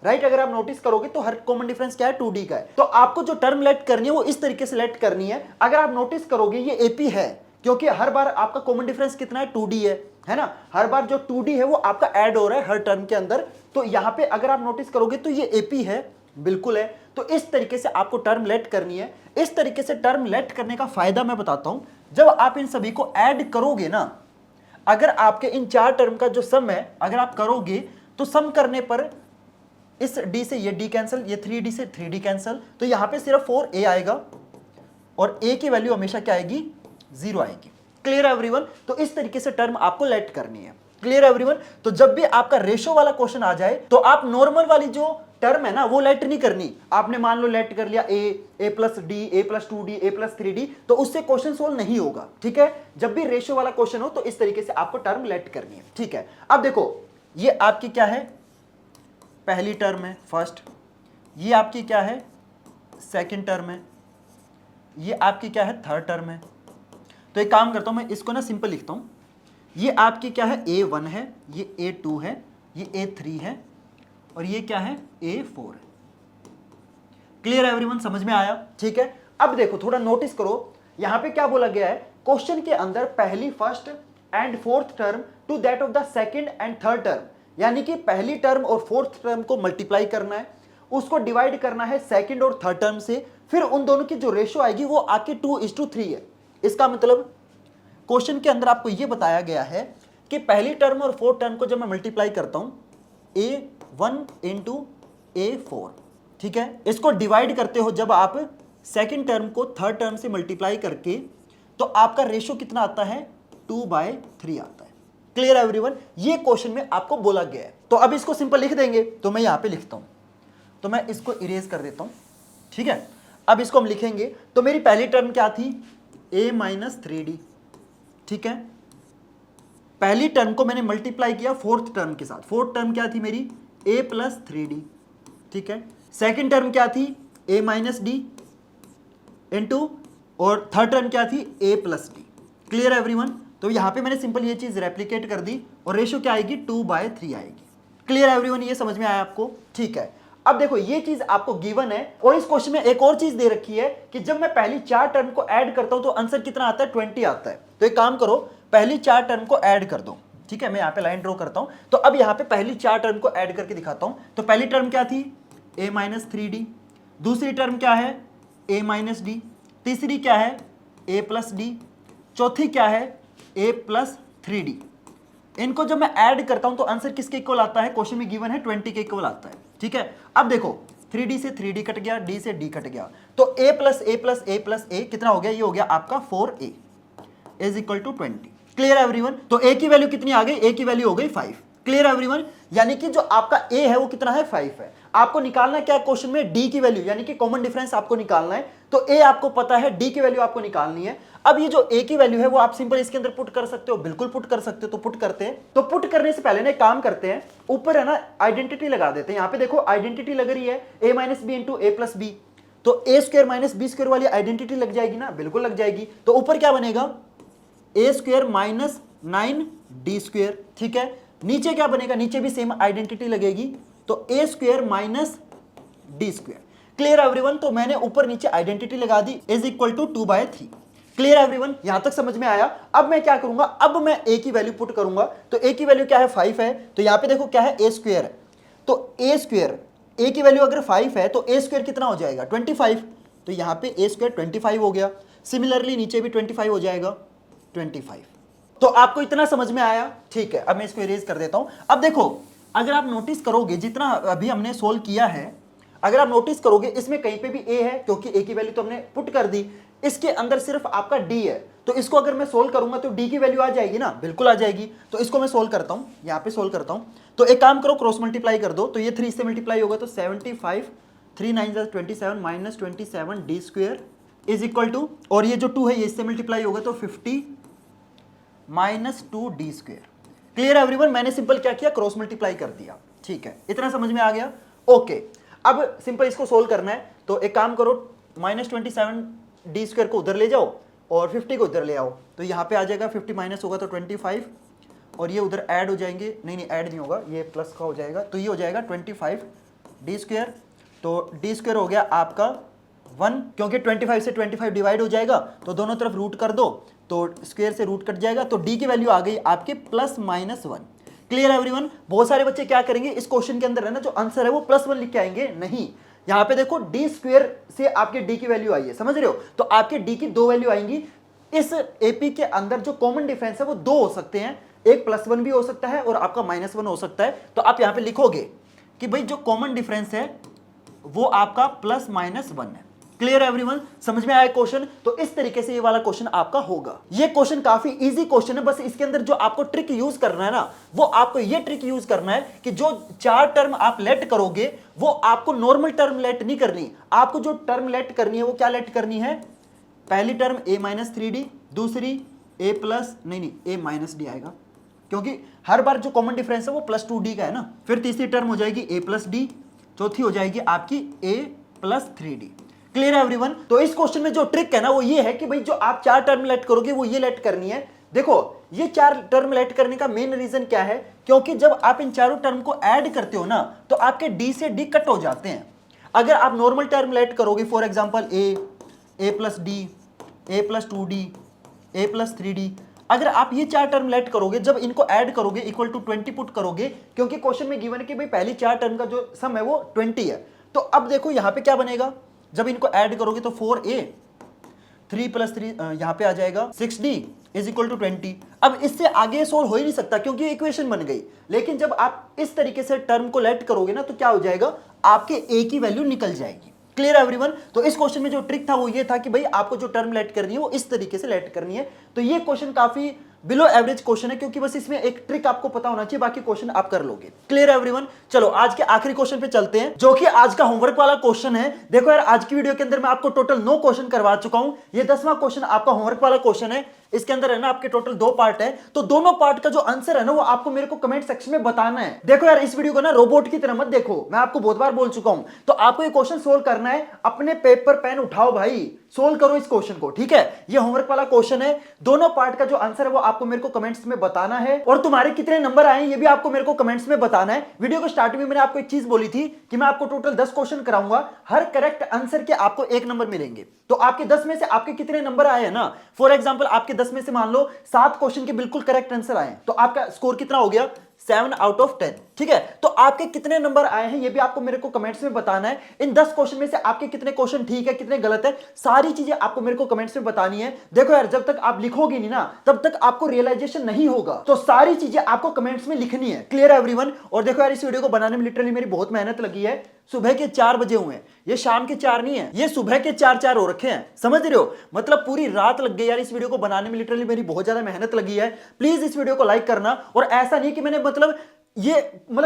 Speaker 1: राइट। अगर आप नोटिस करोगे तो हर कॉमन डिफरेंस क्या है, 2d का है। तो आपको जो टर्म लेट करनी है वो इस तरीके से लेट करनी है। अगर आप नोटिस करोगे ये AP है, क्योंकि हर बार आपका कॉमन डिफरेंस कितना है, 2d है ना। हर बार जो 2d है वो आपका ऐड हो रहा है हर टर्म के अंदर। तो यहाँ पे अगर आप नोटिस करोगे तो ये AP है, बिल्कुल है। तो इस तरीके से आपको टर्म लेट करनी है। इस तरीके से टर्म लेट करने का फायदा मैं बताता हूं। जब आप इन सभी को ऐड करोगे ना, अगर आपके इन 4 टर्म का जो सम है अगर आप करोगे तो सम करने पर इस d से ये d कैंसिल, ये 3d से 3d कैंसिल, तो यहां पे सिर्फ 4a आएगा और a की वैल्यू हमेशा क्या आएगी, 0 आएगी। Clear everyone. तो इस तरीके से टर्म आपको लेट करनी है। Clear everyone. तो जब भी आपका रेशो वाला क्वेश्चन आ जाए तो आप नॉर्मल वाली जो टर्म है ना वो लेट नहीं करनी। आपने मान लो लेट कर लिया a plus D, a plus 2d, a plus 3d, तो उससे क्वेश्चन सोल्व नहीं होगा, ठीक है। जब भी रेशो वाला क्वेश्चन हो तो इस तरीके से आपको टर्म लेट करनी है, ठीक है। अब देखो ये आपकी क्या है, पहली टर्म है फर्स्ट, ये आपकी क्या है सेकंड टर्म है, ये आपकी क्या है थर्ड टर्म है। तो एक काम करता हूं मैं इसको ना सिंपल लिखता हूं। ये आपकी क्या है a1 है, ये a2 है, ये a3 है और ये क्या है a4 है। क्लियर एवरीवन, समझ में आया, ठीक है। अब देखो थोड़ा नोटिस करो, यहां पे क्या बोला गया है, क्वेश्चन के अंदर पहली first and fourth term to that of the second and third term, यानी कि पहली टर्म और फोर्थ टर्म को मल्टीप्लाई करना है, उसको डिवाइड करना है सेकंड और थर्ड टर्म से, फिर उन दोनों की जो रेशो आएगी वो आके 2:3 है। इसका मतलब क्वेश्चन के अंदर आपको यह बताया गया है कि पहली टर्म और फोर्थ टर्म को जब मैं मल्टीप्लाई करता हूं a1 इंटू a4, ठीक है। इसको डिवाइड करते हो जब आप सेकंड टर्म को थर्ड टर्म से मल्टीप्लाई करके तो आपका रेशो कितना आता है 2/3 आता है। क्लियर एवरीवन, ये क्वेश्चन में आपको बोला गया है। तो अब इसको सिंपल लिख देंगे, तो मैं यहां पे लिखता हूं, तो मैं इसको इरेज कर देता हूं, ठीक है। अब इसको हम लिखेंगे, तो मेरी पहली टर्म क्या थी a माइनस 3d, ठीक है। पहली टर्म को मैंने मल्टीप्लाई किया फोर्थ टर्म के साथ, फोर्थ टर्म क्या थी मेरी a प्लस 3d, ठीक है। सेकेंड टर्म क्या थी a माइनस डी इंटू, और थर्ड टर्म क्या थी a plus D. Clear everyone, तो यहां पे मैंने सिंपल ये चीज रेप्लिकेट कर दी और रेशियो क्या आएगी 2/3 आएगी। क्लियर एवरीवन, ये समझ में आया आपको, ठीक है। अब देखो ये चीज आपको गिवन है और इस क्वेश्चन में एक और चीज दे रखी है कि जब मैं पहली 4 टर्म को ऐड करता हूं तो आंसर कितना आता है 20 आता है। तो एक काम करो, पहली 4 टर्म को ऐड कर दो, ठीक है। मैं यहां पे लाइन ड्रॉ करता हूं, तो अब यहां पे पहली 4 टर्म को ऐड करके दिखाता हूं। तो पहली टर्म क्या थी a माइनस 3d, दूसरी टर्म क्या है a माइनस डी, तीसरी क्या है a प्लस डी, चौथी क्या है a प्लस 3d। इनको जब मैं ऐड करता हूं तो आंसर किसके इक्वल आता है, क्वेश्चन में गिवन है 20 के इक्वल आता है, ठीक है। अब देखो 3d से 3d कट गया, d से d कट गया, तो a plus a plus a plus a कितना हो गया, ये हो गया आपका 4a is equal to 20। Clear everyone, तो a की वैल्यू कितनी आ गई, a की वैल्यू हो गई 5। क्लियर एवरीवन, यानी कि जो आपका a है वो कितना है 5 है। आपको निकालना क्या क्वेश्चन में d की वैल्यू, यानी कि कॉमन डिफरेंस आपको निकालना है। तो a आपको पता है, d की वैल्यू आपको निकालनी है। अब ये जो a की वैल्यू है वो आप सिंपल इसके अंदर पुट कर सकते हो, बिल्कुल पुट कर सकते हो, तो पुट करते हैं। तो पुट करने से पहले ना एक काम करते हैं, ऊपर है ना आइडेंटिटी लगा देते हैं। यहाँ पे देखो आइडेंटिटी लग रही है a minus B into A plus B, तो a square minus B square वाली आइडेंटिटी लग जाएगी ना, बिल्कुल लग जाएगी। तो ऊपर क्या बनेगा a square minus 9d square, ठीक है। नीचे क्या बनेगा, नीचे भी सेम आइडेंटिटी लगेगी, तो a square minus d square. Clear everyone, तो मैंने ऊपर नीचे आइडेंटिटी लगा दी is equal to 2/3। Clear everyone, यहां तक समझ में आया। अब मैं क्या करूंगा, अब मैं a की वैल्यू पुट करूंगा, तो a की वैल्यू क्या है 5 है, तो यहां पे देखो क्या है a स्क्वायर है, तो a स्क्वायर, a की वैल्यू अगर 5 है तो a स्क्वायर कितना हो जाएगा 25, तो यहां पे a स्क्वायर 25 हो गया। सिमिलरली नीचे भी 25 हो जाएगा 25। तो आपको इतना समझ में आया, ठीक है। अब मैं इसको इरेज कर देता हूं। अब देखो अगर आप नोटिस करोगे जितना अभी हमने सोल्व किया है, अगर आप नोटिस करोगे इसमें कहीं पे भी a है, क्योंकि a की वैल्यू तो हमने पुट कर दी, इसके अंदर सिर्फ आपका d है। तो इसको अगर मैं सोल्व करूंगा तो d की वैल्यू आ जाएगी ना, बिल्कुल आ जाएगी। तो इसको मैं सोल्व करता हूं, यहां पे सोल्व करता हूं। तो एक काम करो, क्रॉस मल्टीप्लाई कर दो, तो ये 3 से मल्टीप्लाई होगा तो 75, 3 9 27 minus 27 d square is equal to, और ये जो 2 है ये इससे मल्टीप्लाई होगा तो 50 minus 2d square. Clear everyone, मैंने सिंपल क्या किया, क्रॉस मल्टीप्लाई कर दिया, ठीक है। इतना समझ में आ गया, ओके। अब सिंपल इसको सोल्व करना है, तो एक काम करो, माइनस 27d स्क्वायर को उधर ले जाओ और 50 को उधर ले आओ, तो यहाँ पे आ जाएगा 50 माइनस होगा तो 25, और ये उधर ऐड हो जाएंगे, नहीं ऐड नहीं होगा, ये प्लस का हो जाएगा, तो ये हो जाएगा 25d स्क्वायर। तो d स्क्वायर हो गया आपका 1, क्योंकि 25 से 25 डिवाइड हो जाएगा तो दोनों तरफ रूट कर दो, तो स्क्वायर से रूट कट जाएगा, तो d की वैल्यू आ गई आपके प्लस माइनस 1। क्लियर एवरीवन, बहुत सारे बच्चे क्या करेंगे इस क्वेश्चन के अंदर है ना, जो आंसर है वो +1 लिख के आएंगे, नहीं। यहां पे देखो d स्क्वायर से आपके d की वैल्यू आई है, समझ रहे हो, तो आपके d की 2 वैल्यू आएंगी। इस एपी के अंदर जो कॉमन डिफरेंस है वो 2 हो सकते हैं, एक +1 भी हो सकता है और आपका -1 हो सकता है। तो आप यहां पे लिखोगे कि भाई जो कॉमन डिफरेंस है वो आपका +-1 है। क्लियर एवरीवन, समझ में आया क्वेश्चन। तो इस तरीके से ये वाला क्वेश्चन आपका होगा। ये क्वेश्चन काफी इजी क्वेश्चन है, बस इसके अंदर जो आपको ट्रिक यूज करना है ना, वो आपको ये ट्रिक यूज करना है कि जो 4 टर्म आप लेट करोगे वो आपको नॉर्मल टर्म लेट नहीं करनी, आपको जो टर्म लेट करनी है वो क्या लेट करनी है, पहली टर्म a माइनस 3d, दूसरी a प्लस नहीं a माइनस डी आएगा, क्योंकि हर बार जो कॉमन डिफरेंस है वो +2d का है ना। फिर तीसरी टर्म हो जाएगी a प्लस डी, चौथी हो जाएगी आपकी a प्लस 3d। क्लियर है एवरीवन, तो इस क्वेश्चन में जो ट्रिक है ना वो ये है कि भाई जो आप 4 टर्म लेट करोगे वो ये लेट करनी है। देखो ये 4 टर्म लेट करने का मेन रीजन क्या है, क्योंकि जब आप इन चारों टर्म को ऐड करते हो ना तो आपके d से d कट हो जाते हैं। अगर आप नॉर्मल टर्म लेट करोगे, for example a plus D, a plus 2d, a plus 3d, अगर आप ये 4 टर्म लेट करोगे, जब इनको ऐड करोगे इक्वल टू 20 पुट करोगे, क्योंकि क्वेश्चन में गिवन है कि भाई पहली 4 टर्म का जो सम है वो 20 है। तो अब देखो यहां पे क्या बनेगा, जब इनको ऐड करोगे तो 4a 3 प्लस 3 यहां पे आ जाएगा 6d इज इक्वल टू 20। अब इससे आगे सोल्व हो ही नहीं सकता क्योंकि इक्वेशन बन गई। लेकिन जब आप इस तरीके से टर्म को लेट करोगे ना तो क्या हो जाएगा, आपके a की वैल्यू निकल जाएगी। Clear everyone. तो इस क्वेश्चन में जो ट्रिक था वो ये था कि भाई आपको जो टर्म लेट करनी है वो इस तरीके से लेट करनी है। तो ये क्वेश्चन काफी बिलो एवरेज क्वेश्चन है, क्योंकि बस इसमें एक ट्रिक आपको पता होना चाहिए, बाकी क्वेश्चन आप कर लोगे। Clear everyone. चलो आज के आखिरी क्वेश्चन पे चलते हैं, जो कि आज का होमवर्क वाला क्वेश्चन है। देखो यार, आज की वीडियो के अंदर मैं आपको टोटल 9 क्वेश्चन करवा चुका हूं। ये 10वां क्वेश्चन आपका होमवर्क वाला क्वेश्चन है। इसके अंदर है ना आपके टोटल 2 पार्ट है, तो दोनों पार्ट का जो आंसर है ना वो आपको मेरे को कमेंट सेक्शन में बताना है। देखो यार, इस वीडियो को ना रोबोट की तरह मत देखो, मैं आपको बहुत बार बोल चुका हूं। तो आपको ये क्वेश्चन सोल्व करना है, अपने पेपर पेन उठाओ भाई, सोल्व करो इस क्वेश्चन को, ठीक है। ये होमवर्क वाला क्वेश्चन है, दोनों पार्ट का जो आंसर है वो आपको मेरे को कमेंट्स में बताना है, और तुम्हारे कितने नंबर आए ये भी आपको मेरे को कमेंट्स में बताना है। वीडियो को स्टार्टिंग में मैंने आपको एक चीज बोली थी कि मैं आपको टोटल 10 क्वेश्चन कराऊंगा, हर करेक्ट आंसर के आपको 1 नंबर मिलेंगे। तो आपके 10 में से आपके कितने नंबर आए हैं ना, फॉर एग्जांपल आपके 10 में से मान लो 7 क्वेश्चन के बिल्कुल करेक्ट आंसर आए, तो आपका स्कोर कितना हो गया, 7 आउट ऑफ 10, ठीक है। तो आपके कितने नंबर आए हैं ये भी आपको मेरे को कमेंट्स में बताना है। इन 10 क्वेश्चन में से आपके कितने क्वेश्चन ठीक है, कितने गलत है, सारी चीजें आपको मेरे को कमेंट्स में बतानी है। देखो यार, जब तक आप लिखोगे नहीं ना तब तक आपको रियलाइजेशन नहीं होगा, तो सारी चीजें आपको कमेंट्स में लिखनी है। Clear everyone. और देखो यार, इस वीडियो को बनाने में लिटरली मेरी बहुत मेहनत लगी है। सुबह के 4 बजे हुए हैं, ये शाम के 4 नहीं है, ये सुबह के 4 हो रखे हैं, समझ रहे हो, मतलब पूरी रात लग गई यार इस वीडियो को बनाने में। लिटरली मेरी बहुत ज्यादा मेहनत लगी है। प्लीज इस वीडियो को लाइक करना। और ऐसा नहीं कि मैंने मतलब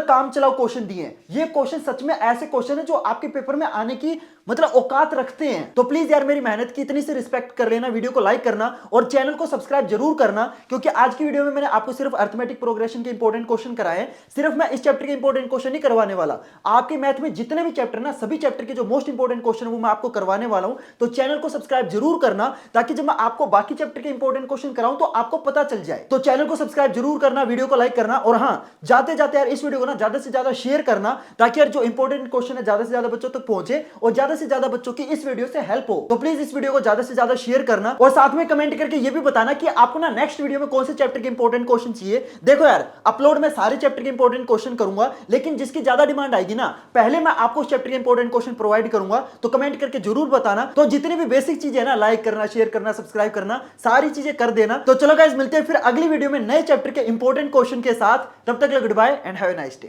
Speaker 1: काम चलाओ क्वेश्चन दिए हैं, ये क्वेश्चन सच में ऐसे क्वेश्चन है जो आपके पेपर में आने की मतलब औकात रखते हैं। तो प्लीज यार मेरी मेहनत की इतनी सी रिस्पेक्ट कर लेना, वीडियो को लाइक करना और चैनल को सब्सक्राइब जरूर करना, क्योंकि आज की वीडियो में मैंने आपको सिर्फ अरिथमेटिक प्रोग्रेशन के इंपॉर्टेंट क्वेश्चन कराए हैं। सिर्फ मैं इस चैप्टर के इंपॉर्टेंट क्वेश्चन नहीं करवाने वाला, आपके मैथ में जितने भी चैप्टर ना, सभी चैप्टर के जो मोस्ट इंपॉर्टेंट क्वेश्चन वो मैं आपको करवाने वाला हूं। तो चैनल को सब्सक्राइब जरूर करना, ताकि जब मैं आपको बाकी चैप्टर के इंपॉर्टेंट क्वेश्चन कराऊं तो आपको पता चल जाए। तो चैनल को सब्सक्राइब जरूर करना, वीडियो को लाइक करना, और हाँ, जाते जाते यार इस वीडियो को ना ज्यादा से ज्यादा शेयर करना, ताकि यार जो इंपॉर्टेंट क्वेश्चन है ज्यादा से ज्यादा बच्चों तक पहुंचे और ज्यादा से ज्यादा बच्चों की इस वीडियो से हेल्प हो। तो प्लीज इस वीडियो को ज्यादा से ज्यादा शेयर करना, और साथ में कमेंट करके ये भी बताना कि आपको ना नेक्स्ट वीडियो में कौन से चैप्टर के इंपॉर्टेंट क्वेश्चन चाहिए। देखो यार, अपलोड में सारे चैप्टर के इंपॉर्टेंट क्वेश्चन करूंगा, लेकिन जिसकी ज्यादा डिमांड आएगी ना, पहले मैं आपको उस चैप्टर के इंपॉर्टेंट क्वेश्चन प्रोवाइड करूंगा। तो कमेंट करके जरूर बताना। तो जितनी भी बेसिक चीजें है ना, लाइक करना, शेयर करना, सब्सक्राइब करना, सारी चीजें कर देना। तो चलो गाइस, मिलते हैं फिर अगली वीडियो में नए चैप्टर के इंपॉर्टेंट क्वेश्चन के साथ। तब तक goodbye and have a nice day.